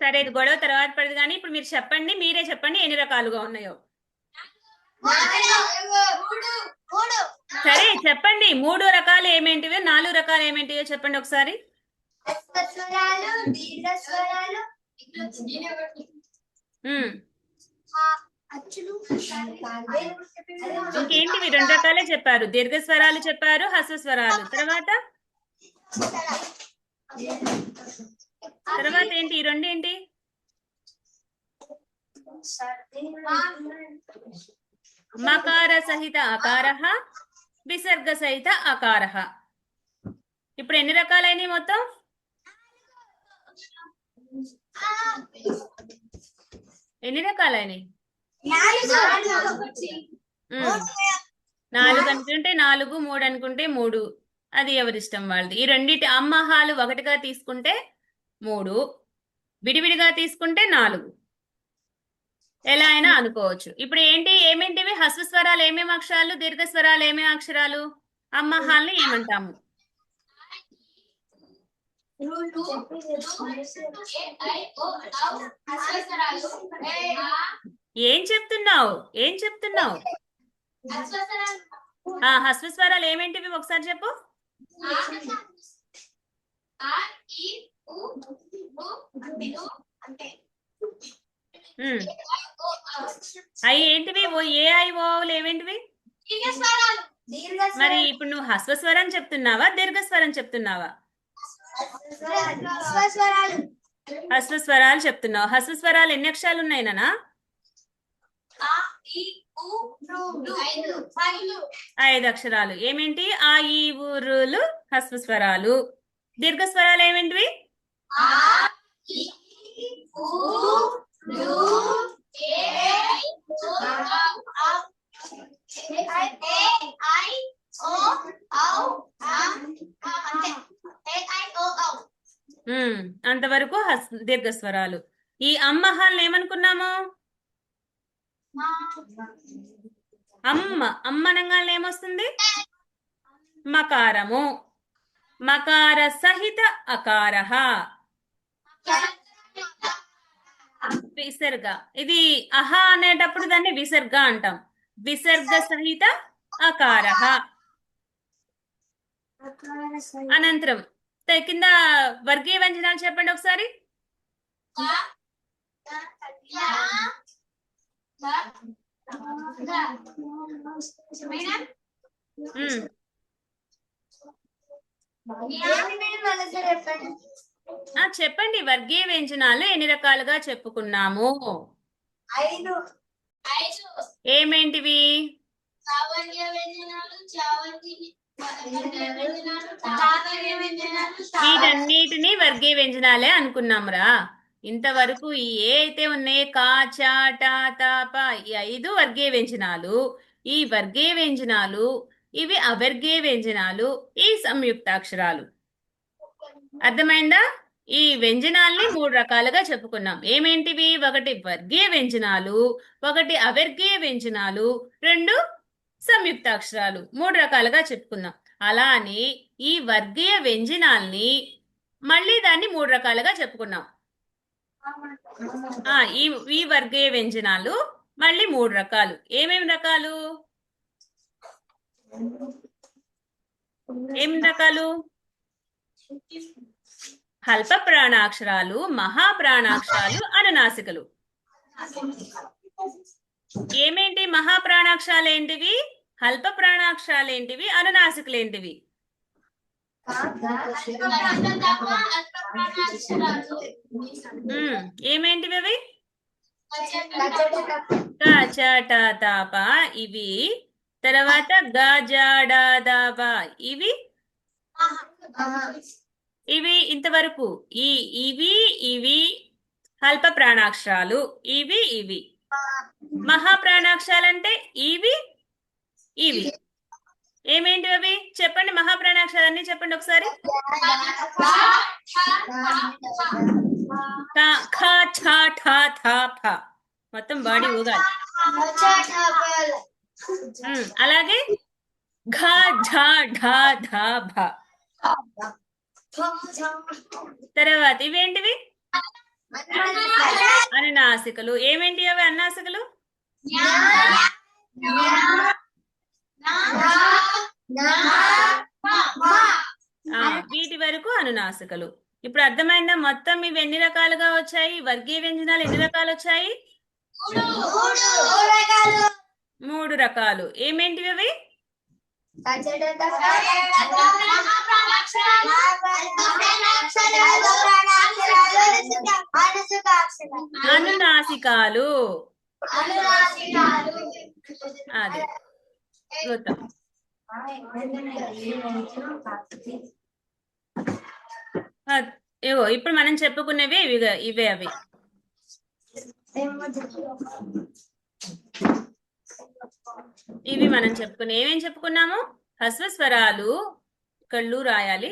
సరే, ఇది గొడవ తర్వాత పడదు కానీ ఇప్పుడు మీరు చెప్పండి, మీరే చెప్పండి ఎన్ని రకాలుగా ఉన్నాయో. సరే చెప్పండి. 3 రకాలు ఏమేంటివో, 4 రకాలు ఏమేంటివో చెప్పండి ఒకసారి. ఇంకేంటివి? 2 రకాలే చెప్పారు. దీర్ఘస్వరాలు చెప్పారు, హ్రస్వస్వరాలు. తర్వాత ఏంటి? ఈ 2 ఏంటి? మకార సహిత అకారః, విసర్గ సహిత అకారః. ఇప్పుడు ఎన్ని రకాలైనవి మొత్తం? ఎన్ని రకాలైనవి? 4 అనుకుంటే 4, 3 అనుకుంటే 3. అది ఎవరిష్టం వాళ్ళది. ఈ రెండింటి అమ్మహాలు ఒకటిగా తీసుకుంటే 3, విడివిడిగా తీసుకుంటే 4. ఎలా అయినా అనుకోవచ్చు. ఇప్పుడు ఏమేంటివి? హ్రస్వస్వరాలు ఏమేమి అక్షరాలు, దీర్ఘస్వరాలు ఏమేమి అక్షరాలు, అమ్మహాల్ని ఏమంటాము? ఏం చెప్తున్నావు? హ్రస్వస్వరాలు ఏమేంటివి ఒకసారి చెప్పు. అవి ఏంటివి? ఏ ఐ ఓలు ఏమేంటివి? మరి ఇప్పుడు నువ్వు హ్రస్వస్వరం చెప్తున్నావా, దీర్ఘస్వరం చెప్తున్నావా? హ్రస్వస్వరాలు చెప్తున్నావు. హ్రస్వస్వరాలు ఎన్ని అక్షరాలు ఉన్నాయి నాన్న? ఐదు అక్షరాలు ఏమేంటి? ఆ ఈ ఊరులు హ్రస్వ స్వరాలు. దీర్ఘ స్వరాలు ఏమేంటివి? అంతవరకు దీర్ఘ స్వరాలు. ఈ అమ్మహాలను ఏమనుకున్నాము? అమ్మ అనగానే ఏమొస్తుంది? మకారము. మకార సహిత అకారః. విసర్గ. ఇది అహ అనేటప్పుడు దాన్ని విసర్గ అంటాం. విసర్గ సహిత అకారః. అనంతరం కింద వర్గీయ వ్యంజనాలు చెప్పండి ఒకసారి. చెప్పండి. వర్గీయ వ్యంజనాలు ఎన్ని రకాలుగా చెప్పుకున్నాము? ఏమేంటివి? వీటన్నిటిని వర్గీయ వ్యంజనాలే అనుకున్నాంరా. ఇంతవరకు ఏ అయితే ఉన్నాయి కా చ ట త ప ఈ 5 వర్గీయ వ్యంజనాలు. ఈ వర్గీయ వ్యంజనాలు, ఇవి అవర్గీయ వ్యంజనాలు, ఈ సంయుక్తాక్షరాలు. అర్థమైందా? ఈ వ్యంజనాల్ని 3 రకాలుగా చెప్పుకున్నాం. ఏమేంటివి? ఒకటి వర్గీయ వ్యంజనాలు, ఒకటి అవర్గీయ వ్యంజనాలు, 2 సంయుక్తాక్షరాలు. 3 రకాలుగా చెప్పుకున్నాం. అలానే ఈ వర్గీయ వ్యంజనాల్ని మళ్ళీ దాన్ని 3 రకాలుగా చెప్పుకున్నాం. ఈ వర్గీయ వ్యంజనాలు మళ్ళీ 3 రకాలు. ఏమేమి రకాలు? అల్ప ప్రాణాక్షరాలు, మహాప్రాణాక్షరాలు, అనునాసికలు. ఏమేంటి? మహాప్రాణాక్షరాలు ఏంటివి? అల్ప ప్రాణాక్షరాలు ఏంటివి? అనునాసికలు ఏంటివి? ఏమేంటివి అవి? క చ ట త ప ఇవి. తర్వాత గ జ డ ద బ ఇవి. ఇంతవరకు ఇవి అల్ప ప్రాణాక్షరాలు. ఇవి మహాప్రాణాక్షరాలు అంటే ఇవి. ఏమేంటి అవి? చెప్పండి. మహాప్రాణాక్షరాలన్నీ చెప్పండి ఒకసారి. ఖ ఛ ఠ థ ఫ. మొత్తం బాడీ ఊగాలి. అలాగే ఘ ఝ ఢ ధ భ. తర్వాత ఇవేంటివి? అనునాసికలు. ఏమేంటి అవి అనునాసికలు? వీటి వరకు అనునాసికలు. ఇప్పుడు అర్థమైందా? మొత్తం ఇవి ఎన్ని రకాలుగా వచ్చాయి? వర్గీయ వ్యంజనాలు ఎన్ని రకాలు వచ్చాయి? 3 రకాలు. ఏమేంటివి అవి? అనునాసికాలు. అదే ఏవో ఇప్పుడు మనం చెప్పుకునేవి ఇవే అవి. ఇవి మనం ఏమేం చెప్పుకున్నాము? హ్రస్వస్వరాలు, కళ్ళు రాయాలి.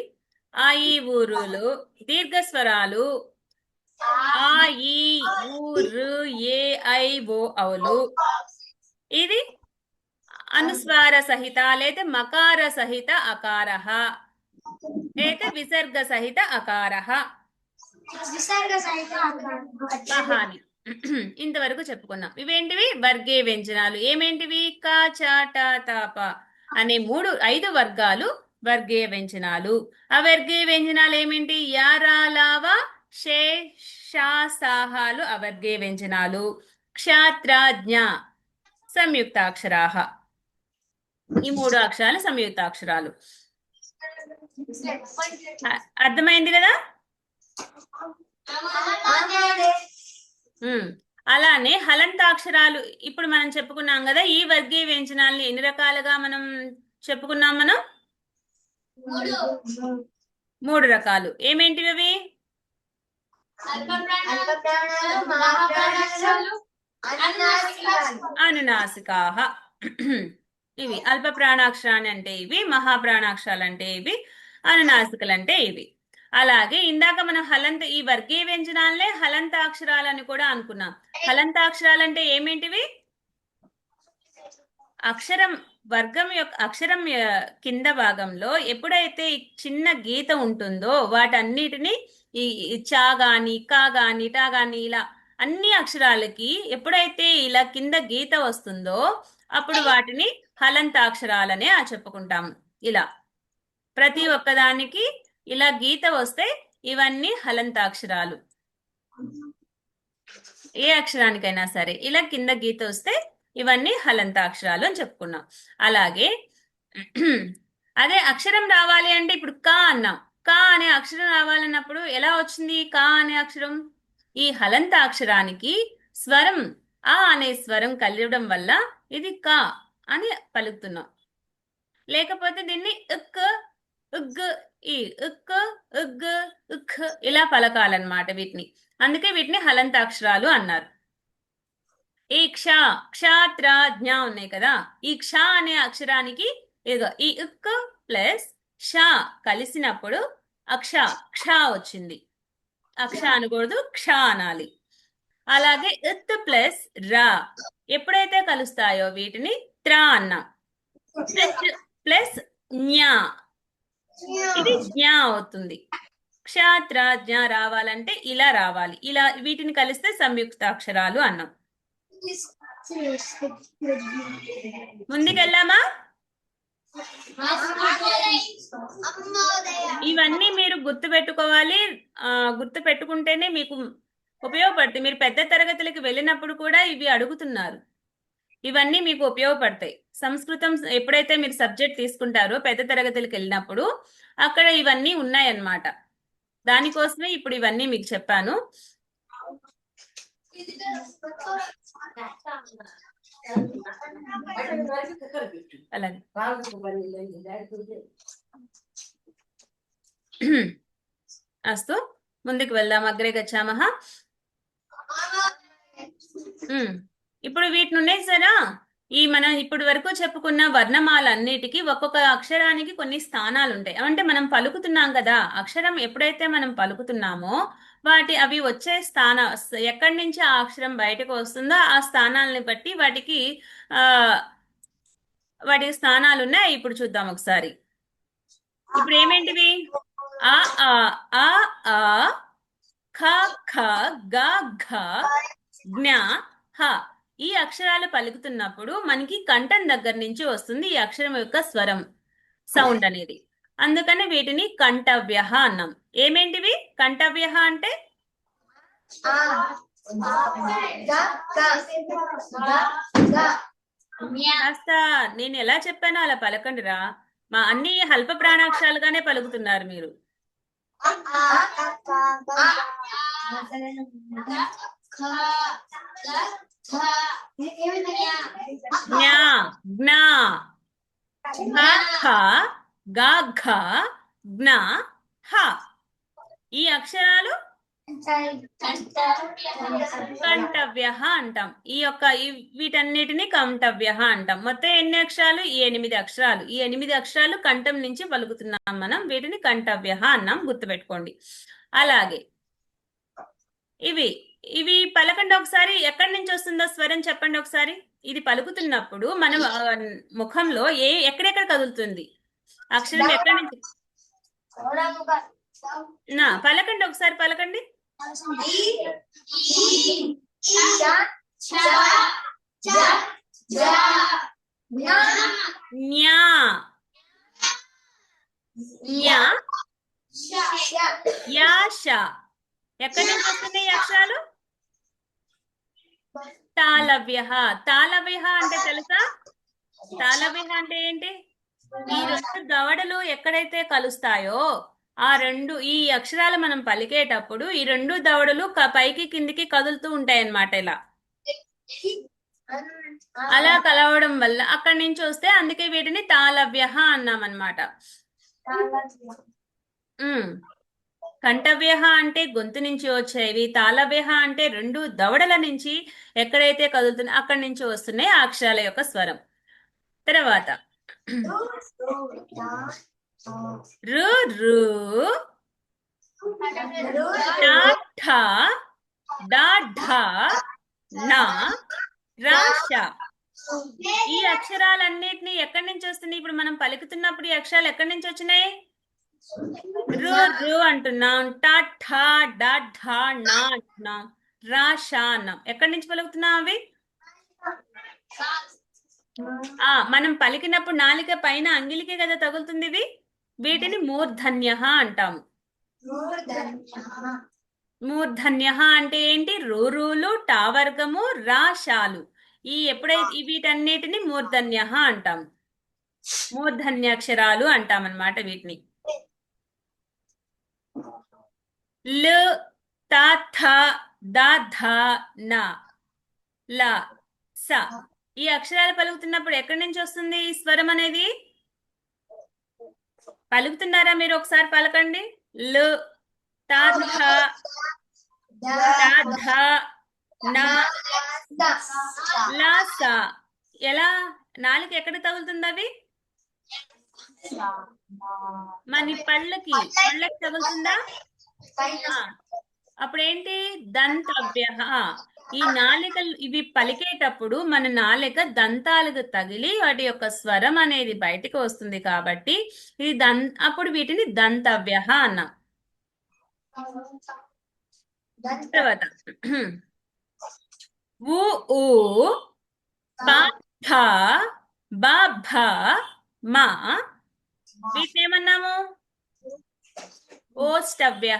ఆ ఈ ఊరులు. దీర్ఘ స్వరాలు ఆ ఈ ఊరు ఏ ఐ ఓ అవులు. ఇది అనుస్వార సహిత లేదా మకార సహిత అకారః లేదా విసర్గ సహిత అకారః. మహాని. ఇంతవరకు చెప్పుకున్నాం. ఇవేంటివి? వర్గీయ వ్యంజనాలు. ఏమేంటివి? క చ ట త ప అనే 5 వర్గాలు వర్గీయ వ్యంజనాలు. అవర్గీయ వ్యంజనాలు ఏమేంటి? యా రా లా వా షే షా సాహాలు అవర్గీయ వ్యంజనాలు. క్షాత్ర జ్ఞ సంయుక్తాక్షరాః. ఈ 3 అక్షరాలు సంయుక్తాక్షరాలు. అర్థమైంది కదా? అలానే హలంతాక్షరాలు ఇప్పుడు మనం చెప్పుకున్నాం కదా, ఈ వర్గీయ వ్యంజనాల్ని ఎన్ని రకాలుగా మనం చెప్పుకున్నాం మనం? 3 రకాలు. ఏమేంటివి అవి? అల్పప్రాణాలు, మహాప్రాణాలు, అనునాసికాలు. అనునాసికాహ. ఇవి అల్ప ప్రాణాక్షరాలు అంటే ఇవి, మహాప్రాణాక్షరాలు అంటే ఇవి, అనునాసికలు అంటే ఇవి. అలాగే ఇందాక మనం ఈ వర్గీయ వ్యంజనాలనే హలంతాక్షరాలని కూడా అనుకున్నాం. హలంతాక్షరాలు అంటే ఏమేంటివి? అక్షరం వర్గం యొక్క అక్షరం కింద భాగంలో ఎప్పుడైతే ఈ చిన్న గీత ఉంటుందో వాటన్నిటిని ఈ చా గాని, కా గాని, టా గాని ఇలా అన్ని అక్షరాలకి ఎప్పుడైతే ఇలా కింద గీత వస్తుందో అప్పుడు వాటిని హలంతాక్షరాలనే చెప్పుకుంటాము. ఇలా ప్రతి ఒక్కదానికి ఇలా గీత వస్తే ఇవన్నీ హలంతాక్షరాలు. ఏ అక్షరానికైనా సరే ఇలా కింద గీత వస్తే ఇవన్నీ హలంతాక్షరాలు అని చెప్పుకున్నాం. అలాగే అదే అక్షరం రావాలి అంటే ఇప్పుడు కా అన్నాం. కా అనే అక్షరం రావాలన్నప్పుడు ఎలా వచ్చింది కా అనే అక్షరం? ఈ హలంతాక్షరానికి స్వరం ఆ అనే స్వరం కలవడం వల్ల ఇది కా అని పలుకుతున్నాం. లేకపోతే దీన్ని ఉక్ ఉగ్ ఈ ఉక్ ఉగ్ ఉక్ ఇలా పలకాలన్నమాట వీటిని. అందుకే వీటిని హలంతాక్షరాలు అన్నారు. ఈ క్ష క్షాత్ర జ్ఞ ఉన్నాయి కదా, ఈ క్ష అనే అక్షరానికి ఇదిగో ఈ ఉక్ ప్లస్ ష కలిసినప్పుడు అక్ష క్ష వచ్చింది. అక్ష అనకూడదు, క్ష అనాలి. అలాగే ఇత్ ప్లస్ రా ఎప్పుడైతే కలుస్తాయో వీటిని త్ర అన్నాం. ప్లస్ జ్ఞ ఇది జ్ఞ అవుతుంది. క్షాత్ర జ్ఞ రావాలంటే ఇలా రావాలి. ఇలా వీటిని కలిస్తే సంయుక్తాక్షరాలు అన్నాం. ముందుకెళ్ళామా? ఇవన్నీ మీరు గుర్తు పెట్టుకోవాలి. గుర్తు పెట్టుకుంటేనే మీకు ఉపయోగపడతాయి. మీరు పెద్ద తరగతులకి వెళ్ళినప్పుడు కూడా ఇవి అడుగుతున్నారు. ఇవన్నీ మీకు ఉపయోగపడతాయి. సంస్కృతం ఎప్పుడైతే మీరు సబ్జెక్ట్ తీసుకుంటారో పెద్ద తరగతులకు వెళ్ళినప్పుడు అక్కడ ఇవన్నీ ఉన్నాయన్నమాట. దానికోసమే ఇప్పుడు ఇవన్నీ మీకు చెప్పాను. అలాగే అస్తు ముందుకు వెళ్దాం. అగ్రే గచ్చామః. ఇప్పుడు వీటిని ఉన్నాయి సరా, ఈ మనం ఇప్పటి వరకు చెప్పుకున్న వర్ణమాలన్నిటికీ ఒక్కొక్క అక్షరానికి కొన్ని స్థానాలు ఉంటాయి. అంటే మనం పలుకుతున్నాం కదా, అక్షరం ఎప్పుడైతే మనం పలుకుతున్నామో అవి వచ్చే ఎక్కడి నుంచి ఆ అక్షరం బయటకు వస్తుందో ఆ స్థానాలని బట్టి వాటికి స్థానాలు ఉన్నాయి. ఇప్పుడు చూద్దాం ఒకసారి. ఇప్పుడు ఏమేంటివి? ఆ ఆ ఆ ఆ ఖ ఖ గ ఘ జ్ఞ హ. ఈ అక్షరాలు పలుకుతున్నప్పుడు మనకి కంఠం దగ్గర నుంచి వస్తుంది ఈ అక్షరం యొక్క స్వరం, సౌండ్ అనేది. అందుకని వీటిని కంఠవ్య అన్నాం. ఏమేంటివి కంఠవ్య అంటే? కాస్త నేను ఎలా చెప్పానో అలా పలకండిరా. మా అన్ని అల్ప ప్రాణాక్షరాలుగానే పలుకుతున్నారు మీరు. జ్ఞా జ్ఞా ఖ గ ఘ జ్ఞ హ. ఈ అక్షరాలు కంఠవ్య అంటాం. వీటన్నిటిని కంఠవ్య అంటాం. మొత్తం ఎన్ని అక్షరాలు? ఈ 8 అక్షరాలు. ఈ 8 అక్షరాలు కంఠం నుంచి పలుకుతున్నాం మనం. వీటిని కంఠవ్య అన్నాం, గుర్తుపెట్టుకోండి. అలాగే ఇవి పలకండి ఒకసారి. ఎక్కడి నుంచి వస్తుందో స్వరం చెప్పండి ఒకసారి. ఇది పలుకుతున్నప్పుడు మనం ముఖంలో ఎక్కడెక్కడ కదులుతుంది అక్షరం? ఎక్కడి నుంచి? పలకండి ఒకసారి, పలకండి. న్యా న్యా యాష. ఎక్కడి నుంచి వస్తున్నాయి అక్షరాలు? తాళవ్య. తాళవ్య అంటే తెలుసా? తాళవ్య అంటే ఏంటి? ఈ 2 దవడలు ఎక్కడైతే కలుస్తాయో ఈ అక్షరాలు మనం పలికేటప్పుడు ఈ 2 దవడలు పైకి కిందికి కదులుతూ ఉంటాయి అన్నమాట. ఇలా అలా కలవడం వల్ల అక్కడి నుంచి వస్తే అందుకే వీటిని తాళవ్య అన్నామన్నమాట. కంఠవ్య అంటే గొంతు నుంచి వచ్చేవి, తాళవ్య అంటే రెండు దవడల నుంచి ఎక్కడైతే కదులుతున్నా అక్కడి నుంచి వస్తున్నాయి ఆ అక్షరాల యొక్క స్వరం. తర్వాత రు రు, టా ఠా, డా ఢా, నా, రా షా. ఈ అక్షరాలన్నిటిని ఎక్కడి నుంచి వస్తున్నాయి? ఇప్పుడు మనం పలుకుతున్నప్పుడు ఈ అక్షరాలు ఎక్కడి నుంచి వచ్చినాయి? రు రు అంటున్నాం, టా ఠా, డా ఢా, నా అంటున్నాం, రా షా అన్నాం. ఎక్కడి నుంచి పలుకుతున్నాం అవి? మనం పలికినప్పుడు నాలిక పైన అంగిలికే కదా తగులుతుంది ఇవి. వీటిని మూర్ధన్య అంటాము. మూర్ధన్య అంటే ఏంటి? రూరులు, టా వర్గము, రా షాలు. ఎప్పుడైతే వీటన్నిటిని మూర్ధన్య అంటాము. మూర్ధన్యాక్షరాలు అంటామన్నమాట వీటిని. ల, త, థ, ద, ధ, న, ల, స. ఈ అక్షరాలు పలుకుతున్నప్పుడు ఎక్కడి నుంచి వస్తుంది ఈ స్వరం అనేది? పలుకుతున్నారా మీరు? ఒకసారి పలకండి. ల, త, థ, ద, ధ, న, ల, స. ఎలా? నాలుక ఎక్కడ తగులుతుంది అవి? మన పళ్ళకి తగులుతుందా? అప్పుడేంటి? దంతవ్య. ఈ నాలికలు ఇవి పలికేటప్పుడు మన నాలిక దంతాలకు తగిలి వాటి యొక్క స్వరం అనేది బయటికి వస్తుంది కాబట్టి ఇది అప్పుడు వీటిని దంతవ్య అన్నాం. తర్వాత ఊ ఊ, పా ఫ, బ భ, మా. వీటిని ఏమన్నాము? ఓష్టవ్య.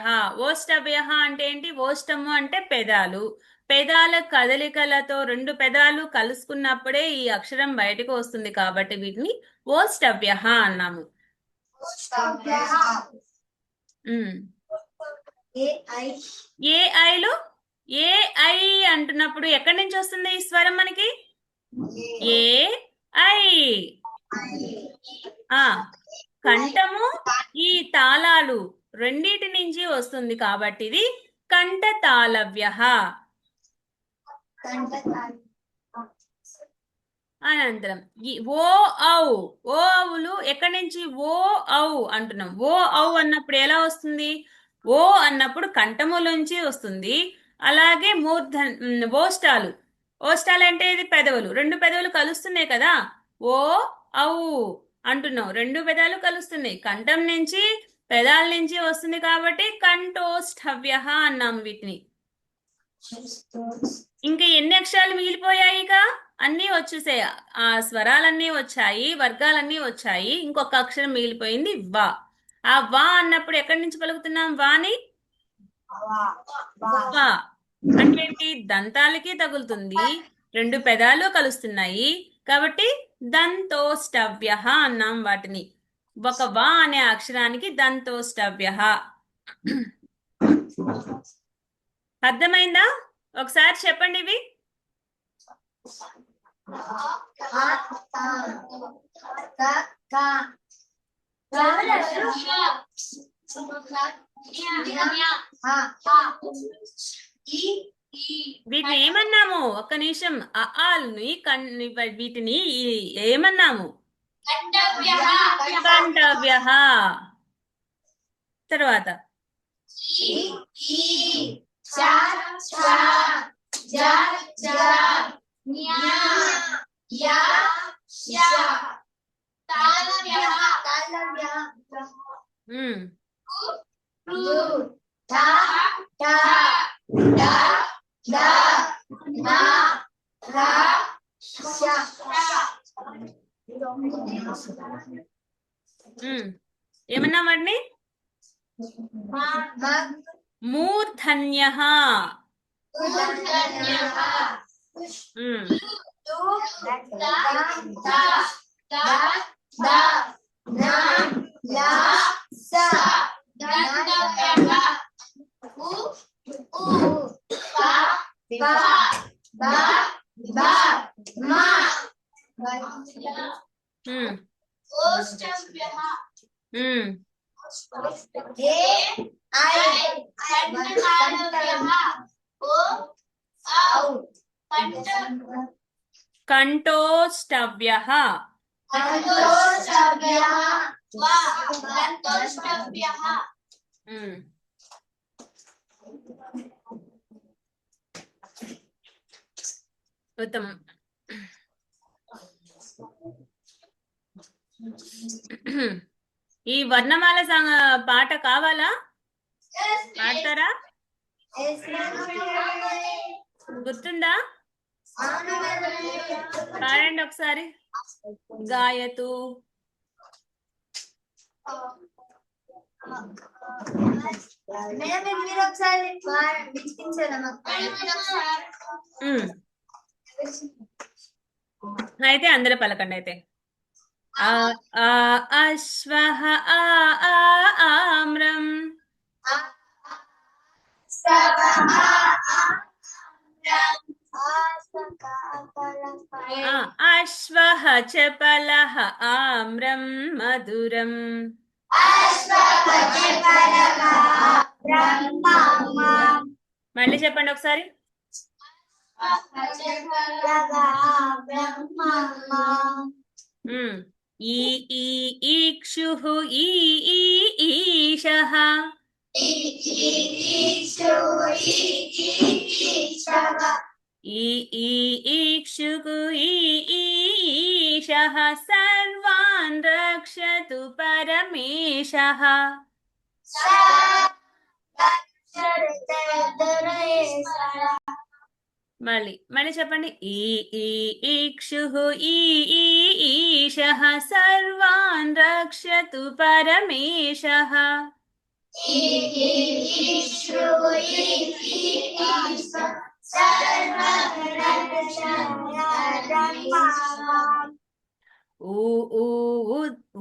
ఓష్టవ్య అంటే ఏంటి? ఓష్టము అంటే పెదాలు. పెదాల కదలికలతో రెండు పెదాలు కలుసుకున్నప్పుడే ఈ అక్షరం బయటకు వస్తుంది కాబట్టి వీటిని ఓష్టవ్య అన్నాము. ఏ ఐలు, ఏ ఐ అంటున్నప్పుడు ఎక్కడి నుంచి వస్తుంది ఈ స్వరం మనకి? A I. కంఠము ఈ తాళాలు రెండిటి నుంచి వస్తుంది కాబట్టి ఇది కంఠ తాళవ్య. అనంతరం ఓ ఔ. ఓ ఔలు ఎక్కడి నుంచి? ఓ ఔ అంటున్నాం. ఓ ఔ అన్నప్పుడు ఎలా వస్తుంది? ఓ అన్నప్పుడు కంఠములోంచి వస్తుంది. అలాగే ఓష్టాలు. ఓష్టాలు అంటే ఇది పెదవులు, రెండు పెదవులు కలుస్తున్నాయి కదా. ఓ ఔ అంటున్నాం, రెండు పెదాలు కలుస్తున్నాయి. కంఠం నుంచి పెదాల నుంచి వస్తుంది కాబట్టి కంఠోష్ఠవ్య అన్నాం వీటిని. ఇంకా ఎన్ని అక్షరాలు మిగిలిపోయాయి? ఇక అన్నీ వచ్చేసాయి. ఆ స్వరాలన్నీ వచ్చాయి, వర్గాలన్నీ వచ్చాయి. ఇంకొక అక్షరం మిగిలిపోయింది వా. ఆ వా అన్నప్పుడు ఎక్కడి నుంచి పలుకుతున్నాం వాని? వా అంటే ఏంటి? దంతాలకి తగులుతుంది, రెండు పెదాలు కలుస్తున్నాయి కాబట్టి దంతోష్టవ్య అన్నాం వాటిని. ఒక వా అనే అక్షరానికి దంతోష్టవ్య. అర్థమైందా? ఒకసారి చెప్పండి ఇవి. వీటిని ఏమన్నాము? ఒక్క నిమిషం. వీటిని ఏమన్నాము? కంఠవ్య. తర్వాత ఏమన్నా వాటిని? మూర్ధన్య. ఉమ్, ఓష్టవ్యః ఉమ్, ఏ ఐ కంఠతాళవ్యః ఓ ఔ కంఠోష్టవ్యః కంఠోష్టవ్యః వా కంఠోష్టవ్యః ఉమ్. ఉత్తమం. ఈ వర్ణమాల పాట కావాలా? పాడతారా? గుర్తుందా? పాడండి ఒకసారి. గాయతు. మేడం మీరు ఒకసారి వినిపించారా మాకు? ఉమ్. అయితే అందరూ పలకండి. అయితే ఆ ఆ అశ్వః ఆ ఆ ఆమ్రం అశ్వః చపలః ఆమ్రం మధురం. మళ్ళీ చెప్పండి ఒకసారి. ఈ ఈ ఈక్షుః ఈ ఈ ఈశః ఈ ఈ ఈక్షుః ఈ ఈ ఈశః సర్వాన్ రక్షతు పరమేశః. మళ్ళీ చెప్పండి. ఈ ఈ ఈక్షుః ఈ ఈ ఈశః సర్వాన్ రక్షతు పరమేశః. ఊ ఊ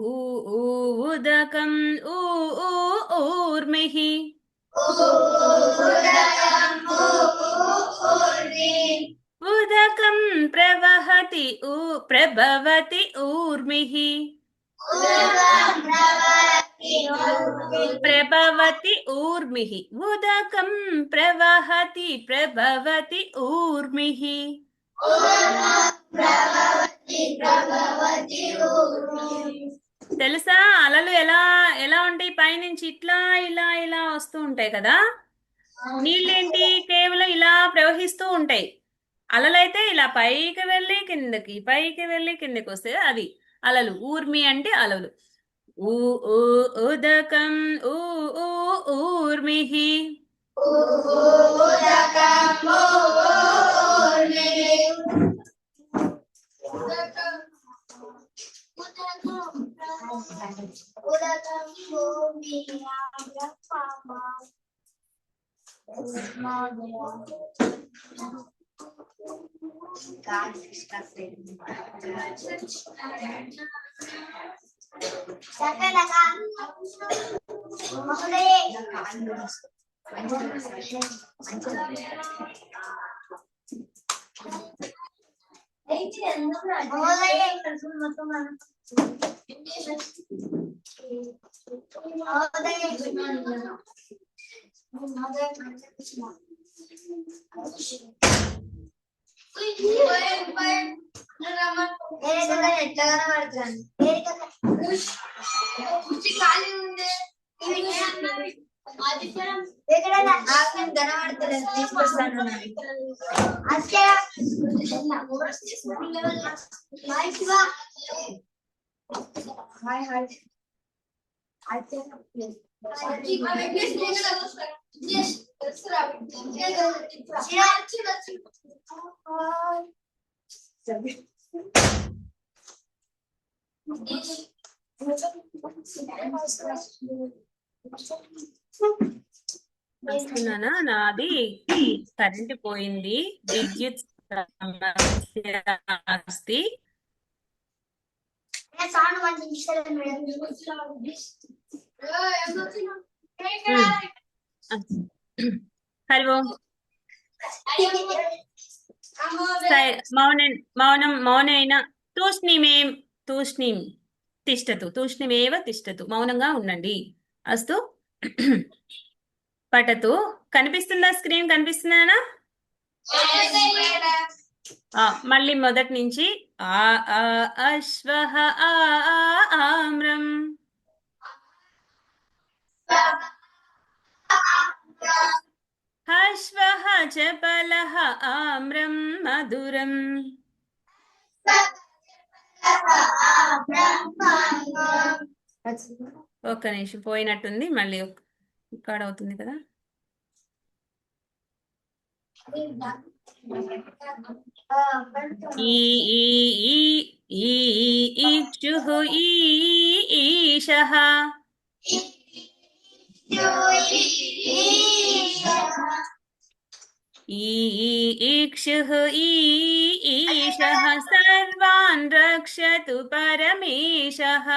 ఊ ఊ ఉదకం ఊ ఊ ఊర్మిః ఉదకం ప్రవహతి ప్రభవతి ఊర్మిః ప్రభవతి ఊర్మిః. ఉదకం ప్రవహతి ప్రభవతి ఊర్మిః. తెలుసా అలలు ఎలా ఎలా ఉంటాయి? పైనుంచి ఇట్లా ఇలా ఇలా వస్తూ ఉంటాయి కదా. నీళ్ళేంటి? కేవలం ఇలా ప్రవహిస్తూ ఉంటాయి. అలలైతే ఇలా పైకి వెళ్ళి కిందకి, పైకి వెళ్ళి కిందకి వస్తే అది అలలు. ఊర్మి అంటే అలలు. ఊ ఊ ఉదకం ఊ ఊ ఊర్మిః. ఎట్లా కనబడుతుంది? ఖాళీ ఉంది కనబడతలేదు. తీసుకొస్తాను. వస్తున్నానా? నాది కరెంట్ పోయింది. విద్యుత్ సమస్య అస్తి. హరి ఓం. మౌనం మౌనైన తూష్ణీమేం తూష్ణీం తిష్టతు, తూష్ణీమేవ తిష్టతు, మౌనంగా ఉండండి. అస్తు. పఠతు. కనిపిస్తుందా? స్క్రీన్ కనిపిస్తుందా? మళ్ళీ మొదటి నుంచి. ఆ ఆ అశ్వః ఆ ఆ ఆమ్రం. అశ్వః చపలః ఆమ్రం మధురం. ఒక్క నిమిషం, పోయినట్టుంది, మళ్ళీ ఇక్కడ అవుతుంది కదా. ఈ ఈ ఈ ఈ ఈక్షుః ఈ ఈశః. ఈ ఈక్షుః ఈ ఈశః సర్వాన్ రక్షతు పరమేశః.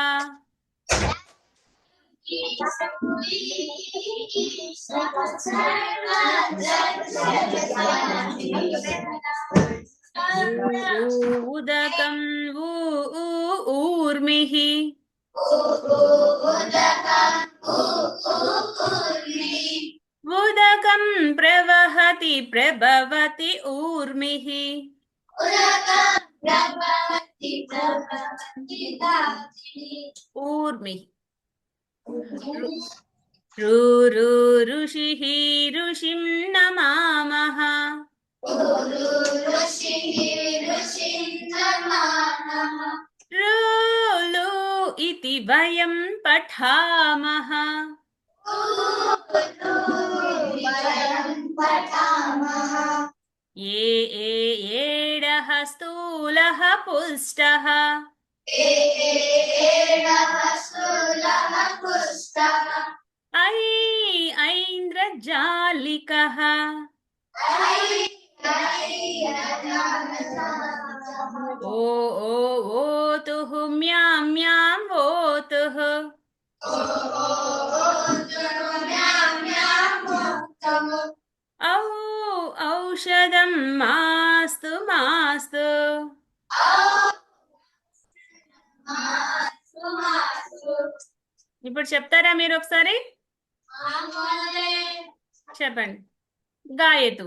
ఉదకం ఊర్మిః. ఉదకం ప్రవహతి ప్రభవతి ఊర్మిః. ఊర్మిః. ఋషిః ఋషిం నమామః. ఋలు ఇతి వయం పఠామః. ఏడః స్థూలః పుష్టః. ఐంద్రజాలికః. ఓతుః మ్యాం మ్యాం ఓతుః. ఔషధం మాస్తు మాస్తు. ఇప్పుడు చెప్తారా మీరు ఒకసారి? చెప్పండి. గాయతు.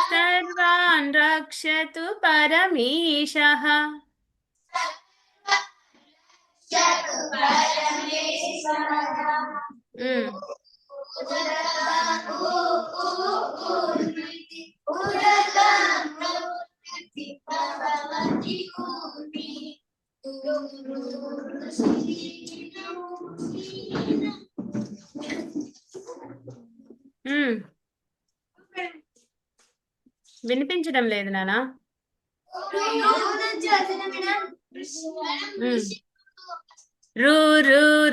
సర్వాన్ రక్షతు పరమేశః. వినిపించడం లేదు నానా.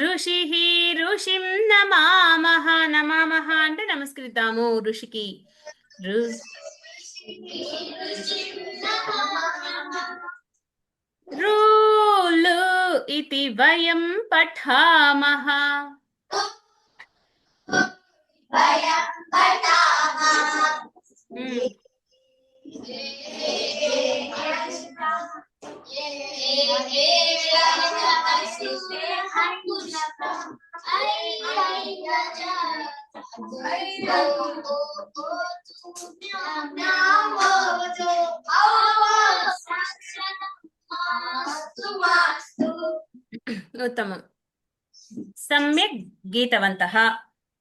ఋషిః ఋషిం నమామః. నమామః అంటే నమస్కరితాము ఋషికి. ఋలు ఇతి వయం పఠామః. ఉత్తమం. సమ్యక్ గీతవంతః.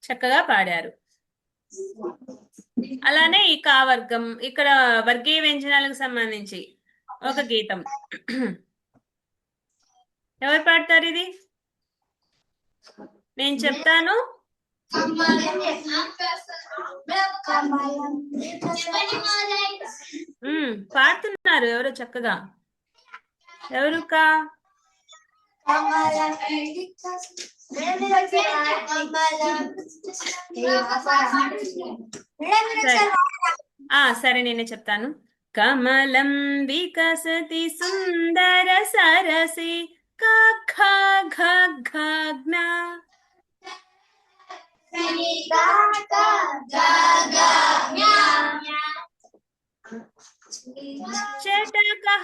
చక్కగా పాడారు. అలానే ఈ కావర్గం, ఇక్కడ వర్గీయ వ్యంజనాలకు సంబంధించి ఒక గీతం. ఎవరు పాడతారు ఇది? నేను చెప్తాను. పాడుతున్నారు ఎవరో చక్కగా. ఎవరు? సరే నేనే చెప్తాను. కమలం వికసతి సుందర సరసి ఖ ఘ ఘ జ్ఞ చటకః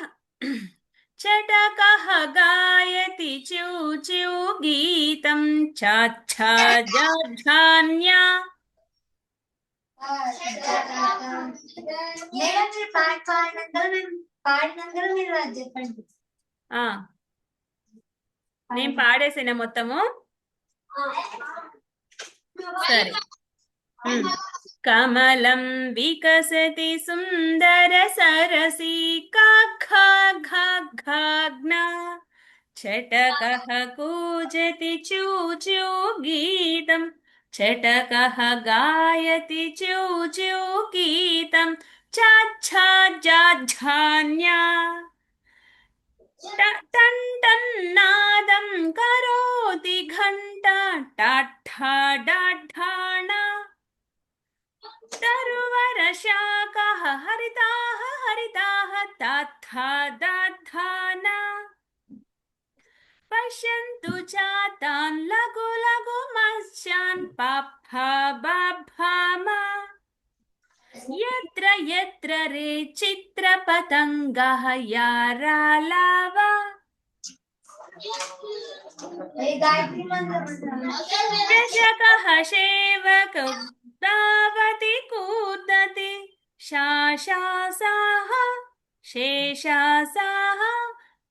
చటకః గాయతి చూ చూ గీతం ఛాఛా జాఝాన్యా మేడం మీరు పాడినందుకు మీరు అది చెప్పండి. ఆ నేను పాడేసిన మొత్తము సరే. కమలం వికసతి సుందర సరసి ఖ ఘ ఘ జ్ఞ చటకః కూజతి చూ చూ గీతం చటకః గాయతి చూ చూ గీతం ఛాఛా జాఝాన్యా టన్ టన్నాదం కరోతి ఘంటా టాఠా డాఢానా తరువర శాఖః హరితాః హరితాః తాథా దాధానా పశ్యంతు చాతాన్ లఘు లఘు మత్స్యాన్ పాఫా బాభామా యత్ర యత్ర రే చిత్ర పతంగః యారాలావా గాయత్రి మంత్రం చషకః సేవక దావతి కూర్దతి శాశాసాః శేషాసాః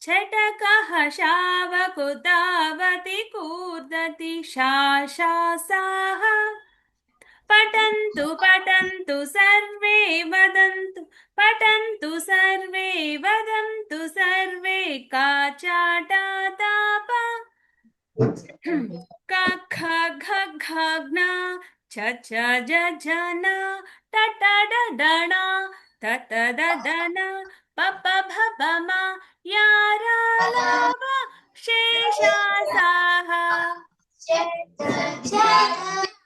చటకః శావకు దావతి కూర్దతి శాశాసాః పఠन्तు పఠन्तు సర్వే వదంతు పఠन्तు సర్వే వదంతు సర్వే కాచాటాతాప ఖ ఘ ఘ జ్ఞ ఛ ఛ జ ఝ న ట ట డ డ ణ త త ద ద న ప ప భ ప మ యా రా లా వ శేషాసాః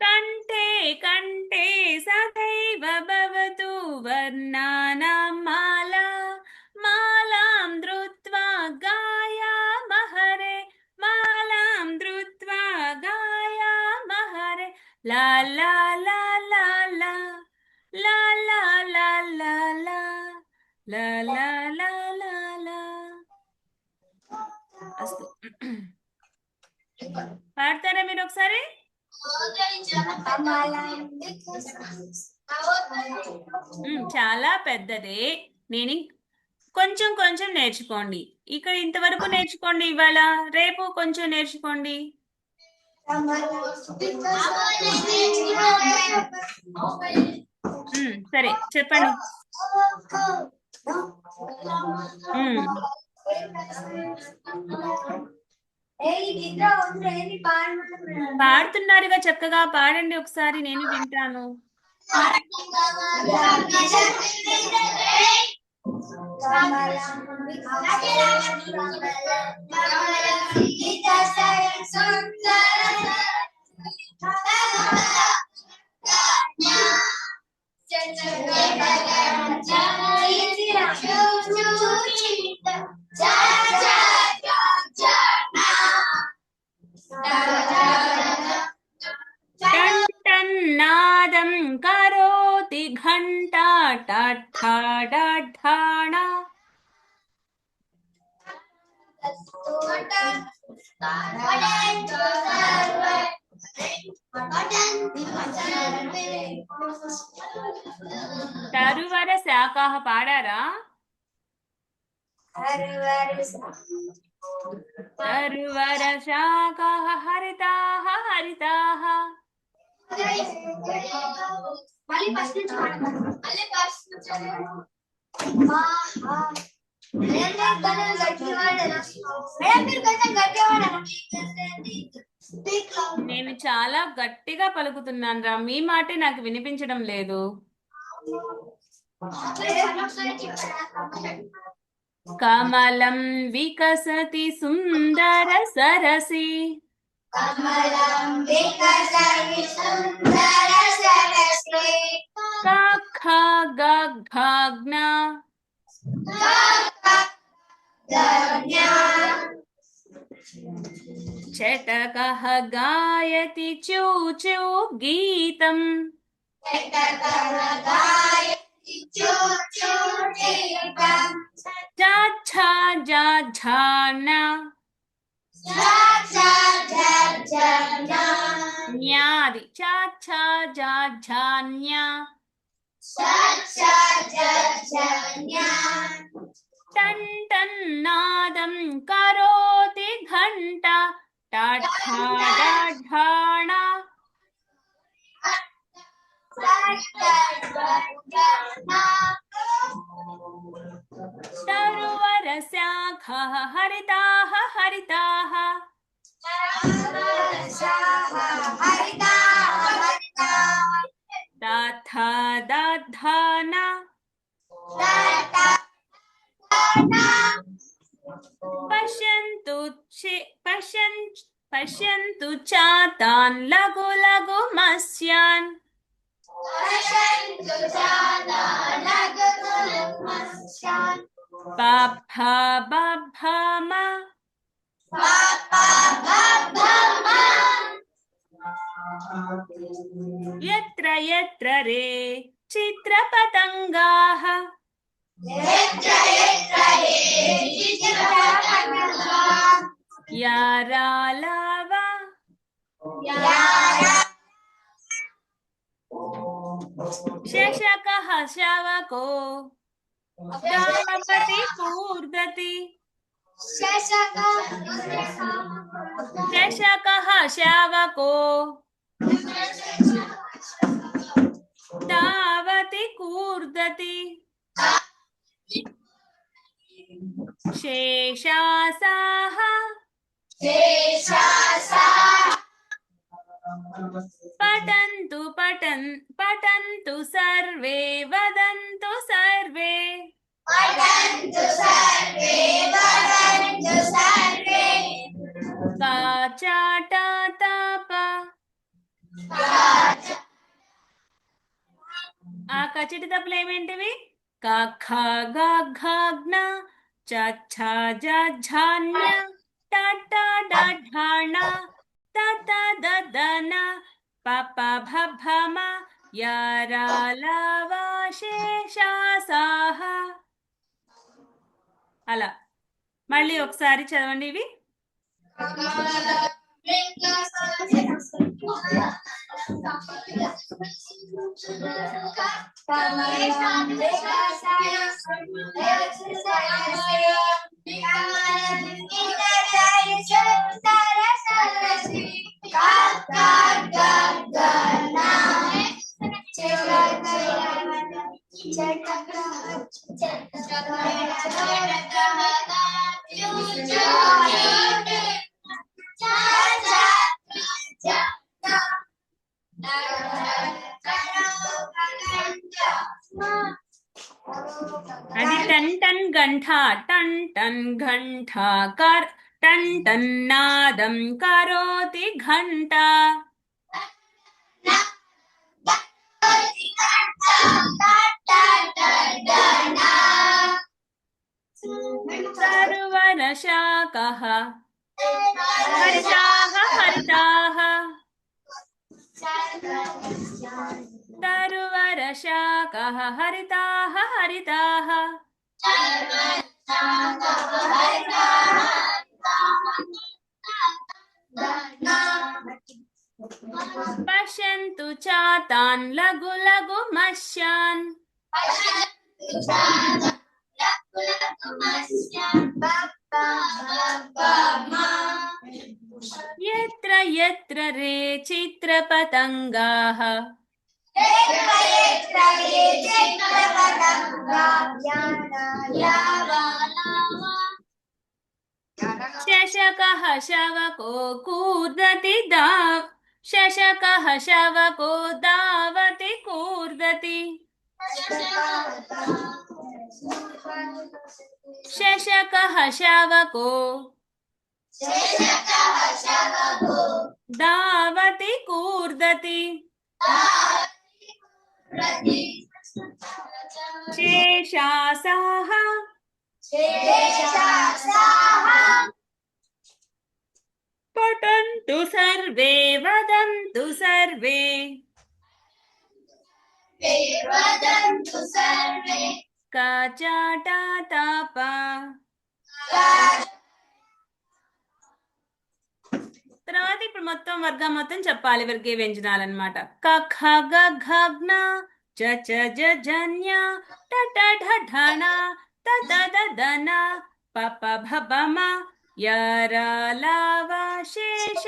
కంఠే కంఠే సదైవ భవతు వర్ణానాం మాలా మాలాం ధృత్వా గాయామహరే మాలాం ధృత్వా గాయామహరే లా లా లా లా లా లా లా లా లా లా లా లా లా లా లా. అస్తు. పాడతారా మీరు ఒకసారి? చాలా పెద్దదే. నేను కొంచెం కొంచెం నేర్చుకోండి. ఇక్కడ ఇంతవరకు నేర్చుకోండి, ఇవాళ రేపు కొంచెం నేర్చుకోండి. సరే చెప్పండి. పాడుతున్నారుగా, చక్కగా పాడండి ఒకసారి, నేను వింటాను. టన్నాదం కరోతి ఘంటా టాఠా డాఢానా తరువర శాఖః పాడారా? తరువర శాఖః హరితాః హరితాః నేను చాలా గట్టిగా పలుకుతున్నాను రా, మీ మాటే నాకు వినిపించడం లేదు. కమలం వికసతి సుందర సరసి ఖ ఘ ఘ జ్ఞ चटकः गायति चूचू गीतम् जाच्छा जाच्छाना न्यादि चाच्छा जाच्छान्या टन् टन्नादं करोति घण्टा टाठा डाढाणा तरुवरशाखः हरिताः हरिताः दाथा दाधाना पश्यन्तु चातान् लघु लघु मत्स्यान् बाभा बाभामा यत्र यत्र रे चित्रपतङ्गाः यारालावा शशकः शवको दावति कूर्दति शशकः शवको दावति कूर्दति शेषासाः पठन्तु सर्वे वदन्तु सर्वे काचाटाताप ఆ కచటి తప్పులు ఏమేంటివి కఖ గఘగ్న చచ్చ జఝాన్య టట డఢణ తత దదన పప భభమ యరాలవాశేషాసాహ. అలా మళ్ళీ ఒకసారి చదవండి ఇవి. అది టన్ టన్ గంఠ టన్ టన్ ఘంట కర్ టన్ టన్ నాదం కరోతి ఘంట. సర్వరశాకః హరితాః హరితాః తరువరశాకః హరితాః హరితాః పశ్యంతు చాతాన్ లఘు లఘు మత్స్యాన్ यत्र यत्र रे चित्रपतङ्गाः शशकः शवको कूर्दति शशकः शवको धावति कूर्दति शशकः शवको धावति कूर्दति शेषासाः పఠन्तు సర్వే వదంతు సర్వే वदन्तु सर्वे కచాటతాప. తర్వాత ఇప్పుడు మొత్తం వర్గం మొత్తం చెప్పాలి. వర్గీయ వ్యంజనాలు అనమాట. క ఖ గ ఘ జ్ఞ చ చ జ జన్య ట ట ఢ ఢణ త త ద దన ప ప భ బ మ య ర ల వ శేష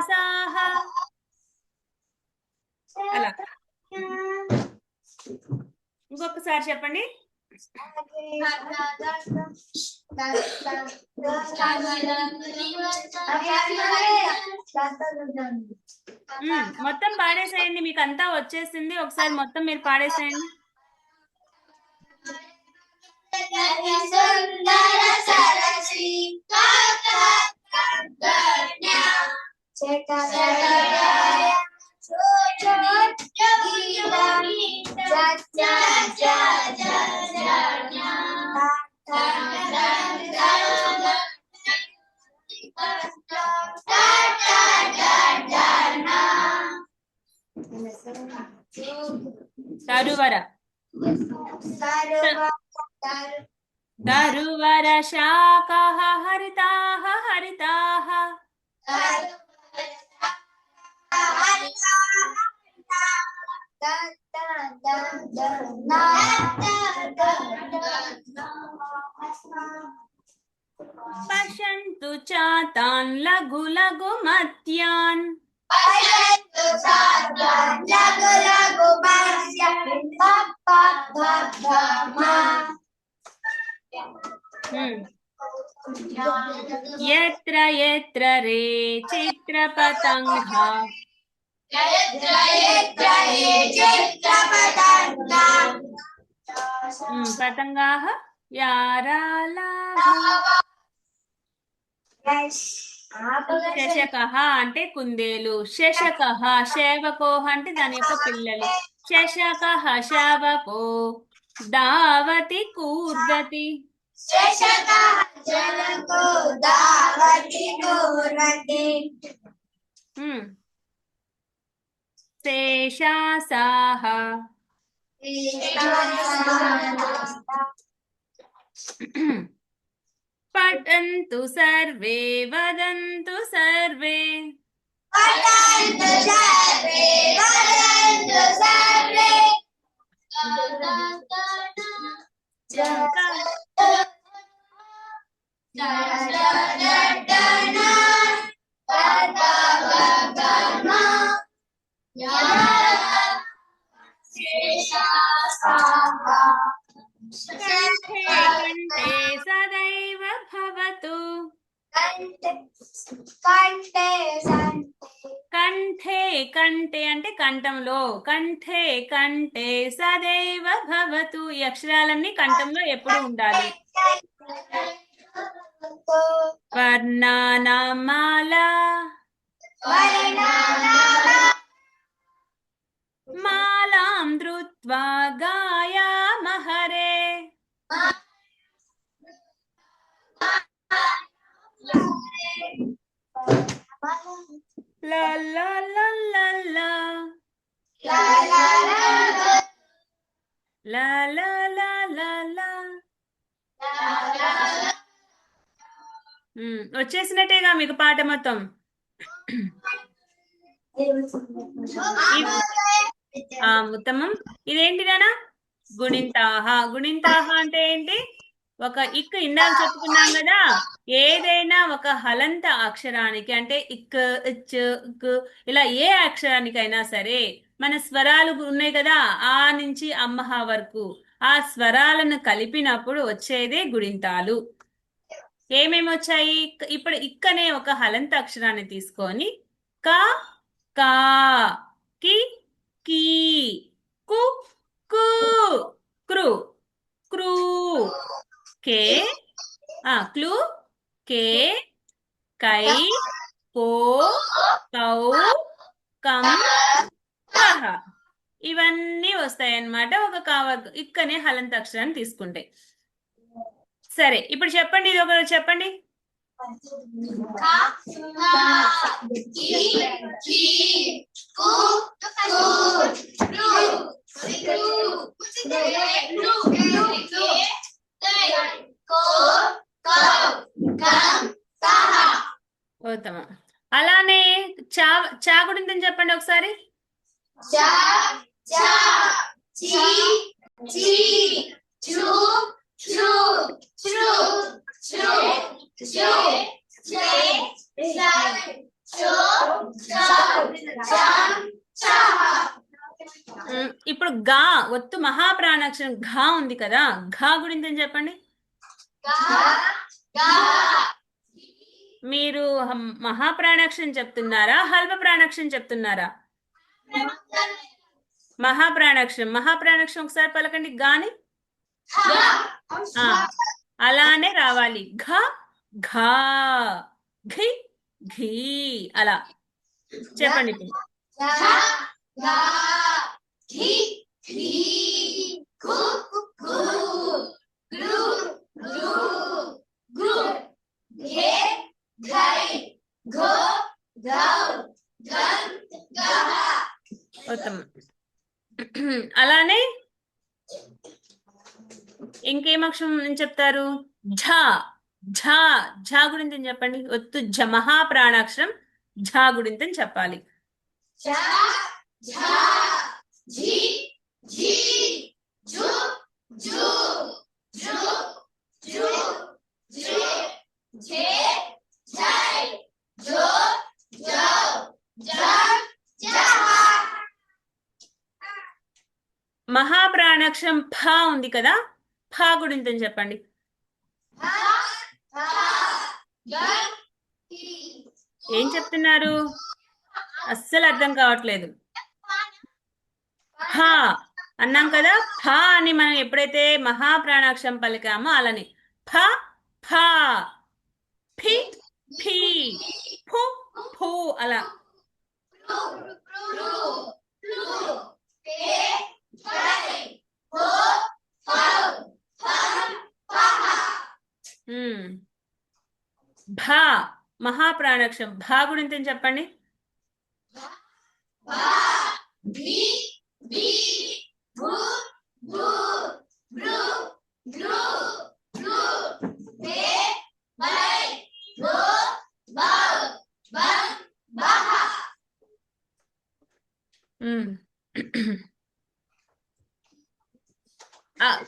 సాహ. అలా ఇంకొకసారి చెప్పండి. మొత్తం పాడేసేయండి. మీకు అంతా వచ్చేసింది. ఒకసారి మొత్తం మీరు పాడేసేయండి. సుందర సరసి తరువర తరువర శాఖః హరితాః హరితాః పశ్యంతు చాతాన్ లఘు లఘు మత్యాన్. యత్ర యత్ర రే చిత్రపతంగా పతంగాః యారాలాః. శశకః అంటే కుందేలు, శశకః శేవకోః అంటే దాని యొక్క పిల్లలు, శశకః శావకో, దావతి కూర్దతి. శేషాసాః పఠन्तు సర్వే వదంతు సర్వే కంఠే కంఠే సదైవ భవతు. కంఠే కంఠే అంటే కంఠంలో, కంఠే కంఠే సదైవ భవతు. ఈ అక్షరాలన్నీ కంఠంలో ఎప్పుడు ఉండాలి. వర్ణానాం మాలా మాలాం ధృత్వా గాయామహరే. లా లా లా లా లా లా లా లా లా లా. వచ్చేసినట్టేగా మీకు పాట మొత్తం. ఉత్తమం. ఇదేంటిదేనా? గుణింతాహ. గుణింతాహ అంటే ఏంటి? ఒక ఇక్ ఇందాక చెప్పుకున్నాం కదా, ఏదైనా ఒక హలంత అక్షరానికి అంటే ఇక్ ఇచ్ ఇక్ ఇలా ఏ అక్షరానికైనా సరే మన స్వరాలు ఉన్నాయి కదా, ఆ నుంచి అమ్మహ వరకు ఆ స్వరాలను కలిపినప్పుడు వచ్చేదే గుణింతాలు. ఏమేమి వచ్చాయి? ఇప్పుడు ఇక్ అనే ఒక హలంత అక్షరాన్ని తీసుకొని క కా కి కీ కు కు క్రు క్రూ కే క్లూ కే కై కో కౌ కం కహ ఇవన్నీ వస్తాయన్నమాట ఒక కావర్గం ఇక్ అనే హలంత అక్షరాన్ని తీసుకుంటే. సరే ఇప్పుడు చెప్పండి, ఇది ఒకరు చెప్పండి. ఉత్తమం. అలానే చా చా గురించి చెప్పండి ఒకసారి. ఇప్పుడు గా ఒత్తు మహాప్రాణాక్షరం ఘా ఉంది కదా, ఘా గురించి చెప్పండి. మీరు మహాప్రాణాక్షరం చెప్తున్నారా, హల్ప ప్రాణాక్షరం చెప్తున్నారా? మహాప్రాణాక్షరం. మహాప్రాణాక్షరం ఒకసారి పలకండి గాని. అలానే రావాలి. ఘ ఘా, ఘి ఘీ, అలా చెప్పండి ఇప్పుడు. ఉత్తమం. అలానే ఇంకేం అక్షరం చెప్తారు? ఝ ఝ ఝ గురించి చెప్పండి. ఒత్తు ఝ మహాప్రాణాక్షరం ఝ గురించి చెప్పాలి. మహాప్రాణాక్షరం ఫ ఉంది కదా, ఫ గురించి చెప్పండి. ఏం చెప్తున్నారు? అస్సలు అర్థం కావట్లేదు. ఫ అన్నాం కదా, ఫ అని మనం ఎప్పుడైతే మహాప్రాణాక్షరం పలికామో అలానే ఫ ఫ, ఫి ఫి, ఫు ఫు, అలా. భా మహాప్రాణాక్షరం భా గురించి చెప్పండి.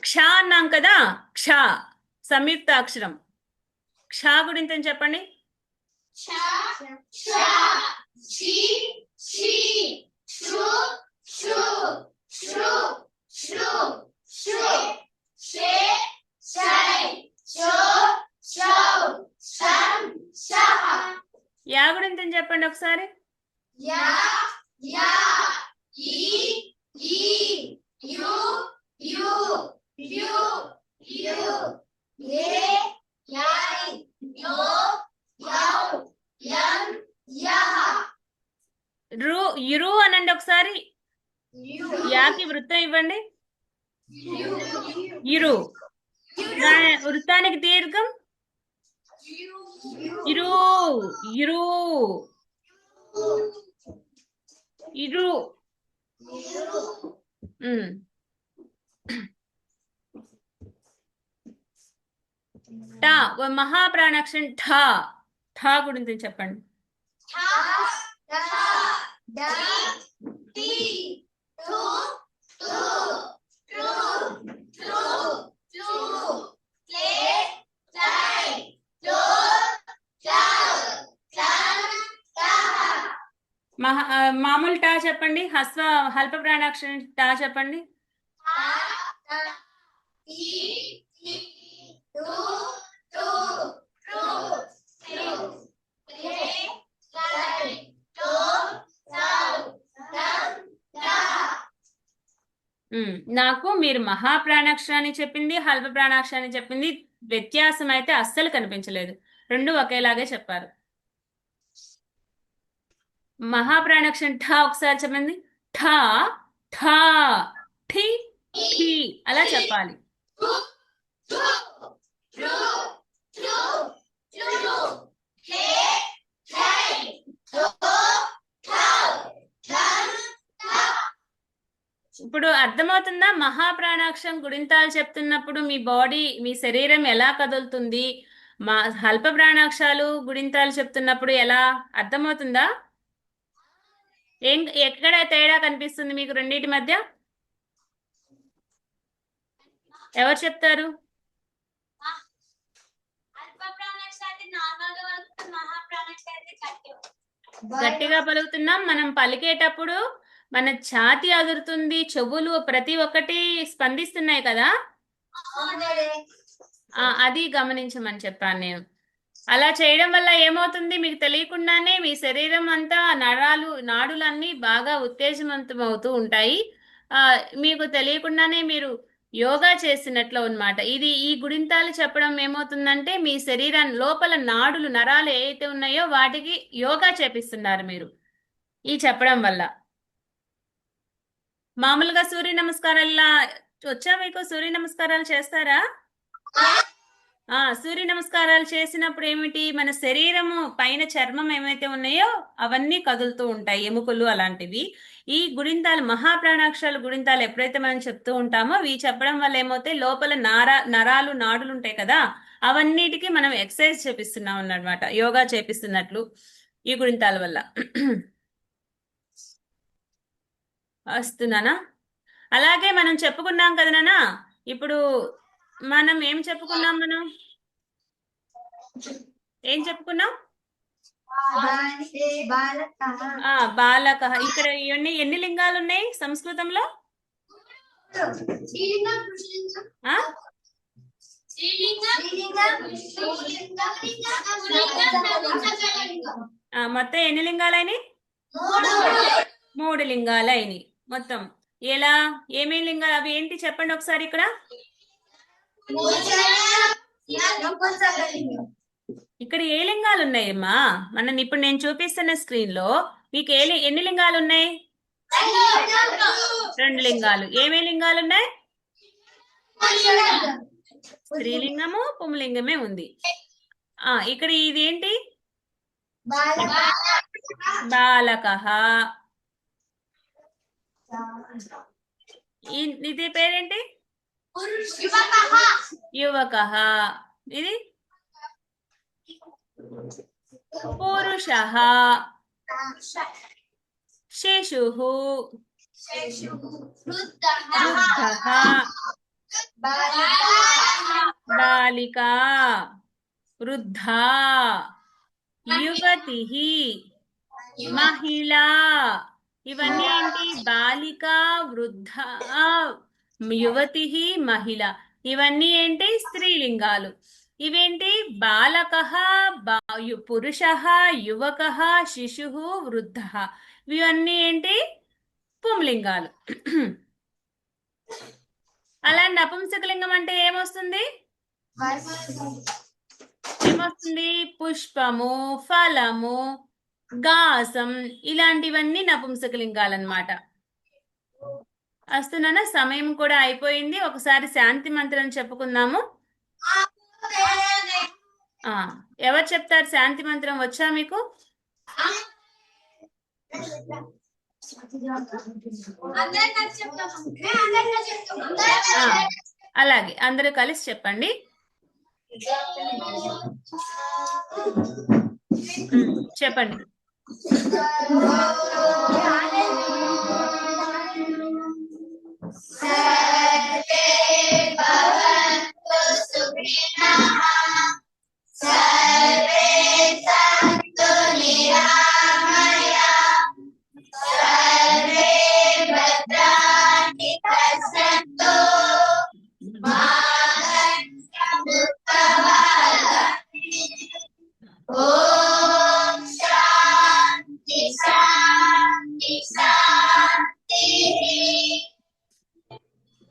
క్ష అన్నాం కదా, క్ష సంయుక్త అక్షరం. క్ష గురించి చెప్పండి. యా గురించి చెప్పండి ఒకసారి. యురు అనండి ఒకసారి. యాకి వృత్తం ఇవ్వండి. ఇరు. వృత్తానికి దీర్ఘం ఇరు ఇరు ఇరు. టా మహాప్రాణాక్షరం ఠా. ఠా గురించి చెప్పండి. మామూలు టా చెప్పండి. హల్ప ప్రాణాక్షరం టా చెప్పండి. నాకు మీరు మహాప్రాణాక్షరాన్ని చెప్పింది, హల్ప ప్రాణాక్షరాన్ని చెప్పింది, వ్యత్యాసం అయితే అస్సలు కనిపించలేదు. రెండు ఒకేలాగే చెప్పారు. మహాప్రాణాక్షరం ఠా ఒకసారి చెప్పండి. ఠా ఠా, ఠి ఠి, అలా చెప్పాలి. ఇప్పుడు అర్థమవుతుందా? మహాప్రాణాక్షం గుణింతాలు చెప్తున్నప్పుడు మీ బాడీ, మీ శరీరం ఎలా కదులుతుంది, మా అల్ప ప్రాణాక్షాలు గుణింతాలు చెప్తున్నప్పుడు ఎలా అర్థమవుతుందా? ఎక్కడ తేడా కనిపిస్తుంది మీకు రెండింటి మధ్య? ఎవరు చెప్తారు? గట్టిగా పలుకుతున్నాం. మనం పలికేటప్పుడు మన ఛాతీ అదురుతుంది, చెవులు ప్రతి ఒక్కటి స్పందిస్తున్నాయి కదా, అది గమనించమని చెప్పాను నేను. అలా చేయడం వల్ల ఏమవుతుంది, మీకు తెలియకుండానే మీ శరీరం అంతా నాడులన్నీ బాగా ఉత్తేజవంతం అవుతూ ఉంటాయి. మీకు తెలియకుండానే మీరు యోగా చేసినట్లు అన్నమాట. ఈ గుణింతాలు చెప్పడం ఏమవుతుందంటే మీ శరీరాన్ని లోపల నరాలు ఏవైతే ఉన్నాయో వాటికి యోగా చేపిస్తున్నారు మీరు ఈ చెప్పడం వల్ల. మామూలుగా సూర్య నమస్కారాలు వచ్చా మీకు? సూర్య నమస్కారాలు చేస్తారా? సూర్య నమస్కారాలు చేసినప్పుడు ఏమిటి, మన శరీరము పైన చర్మం ఏమైతే ఉన్నాయో అవన్నీ కదులుతూ ఉంటాయి, ఎముకలు అలాంటివి. ఈ గుణింతాలు, మహాప్రాణాక్షరాలు గుణింతాలు ఎప్పుడైతే మనం చెప్తూ ఉంటామో అవి చెప్పడం వల్ల ఏమవుతాయి, లోపల నాడులు ఉంటాయి కదా, అవన్నిటికీ మనం ఎక్సర్సైజ్ చేపిస్తున్నాం అన్నమాట, యోగా చేపిస్తున్నట్లు ఈ గుణింతాల వల్ల. వస్తున్నానా? అలాగే మనం చెప్పుకున్నాం కదా నాన్న, ఇప్పుడు మనం ఏం చెప్పుకున్నాం, ఏం చెప్పుకున్నాం? బాలక. ఇక్కడ ఎన్ని లింగాలు ఉన్నాయి సంస్కృతంలో? మొత్తం ఎన్ని లింగాలైనాయి? 3 లింగాలైనాయి మొత్తం. ఎలా, ఏమేమి లింగాలు, అవి ఏంటి చెప్పండి ఒకసారి. ఇక్కడ ఏ లింగాలు ఉన్నాయమ్మా? ఇప్పుడు నేను చూపిస్తున్న స్క్రీన్ లో మీకు ఎన్ని లింగాలు ఉన్నాయి? 2 లింగాలు. ఏమే లింగాలు ఉన్నాయి? స్త్రీలింగము పుంలింగమే ఉంది. ఇక్కడ ఇదేంటి? బాలకః. ఇది పేరేంటి? యువకః. ఇది పురుషః. శిశుః. వృద్ధః. బాలికా. వృద్ధా. యువతిః. మహిళ. ఇవన్నీ ఏంటి? బాలిక, వృద్ధ, యువతిః, మహిళ. ఇవన్నీ ఏంటి? స్త్రీలింగాలు. ఇవేంటి? బాలకః, పురుషః, యువకః, శిశుః, వృద్ధః. ఇవన్నీ ఏంటి? పుంలింగాలు. అలా నపుంసకలింగం అంటే ఏమొస్తుంది? పుష్పము, ఫలము, గాసం, ఇలాంటివన్నీ నపుంసకలింగాలన్నమాట. వస్తున్నానా? సమయం కూడా అయిపోయింది. ఒకసారి శాంతి మంత్రం చెప్పుకుందాము. ఎవరు చెప్తారు శాంతి మంత్రం? వచ్చా మీకు? అలాగే అందరూ కలిసి చెప్పండి. చెప్పండి.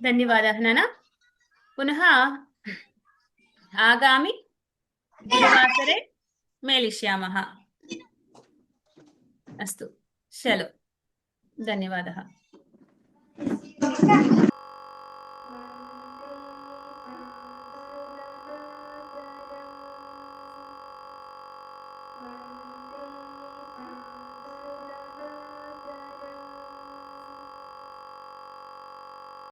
ధన్యవాదాలు నాన్న. పునః ఆగామి గురువాసరే మేలిష్యామః. అస్తు. చలో. ధన్యవాదः.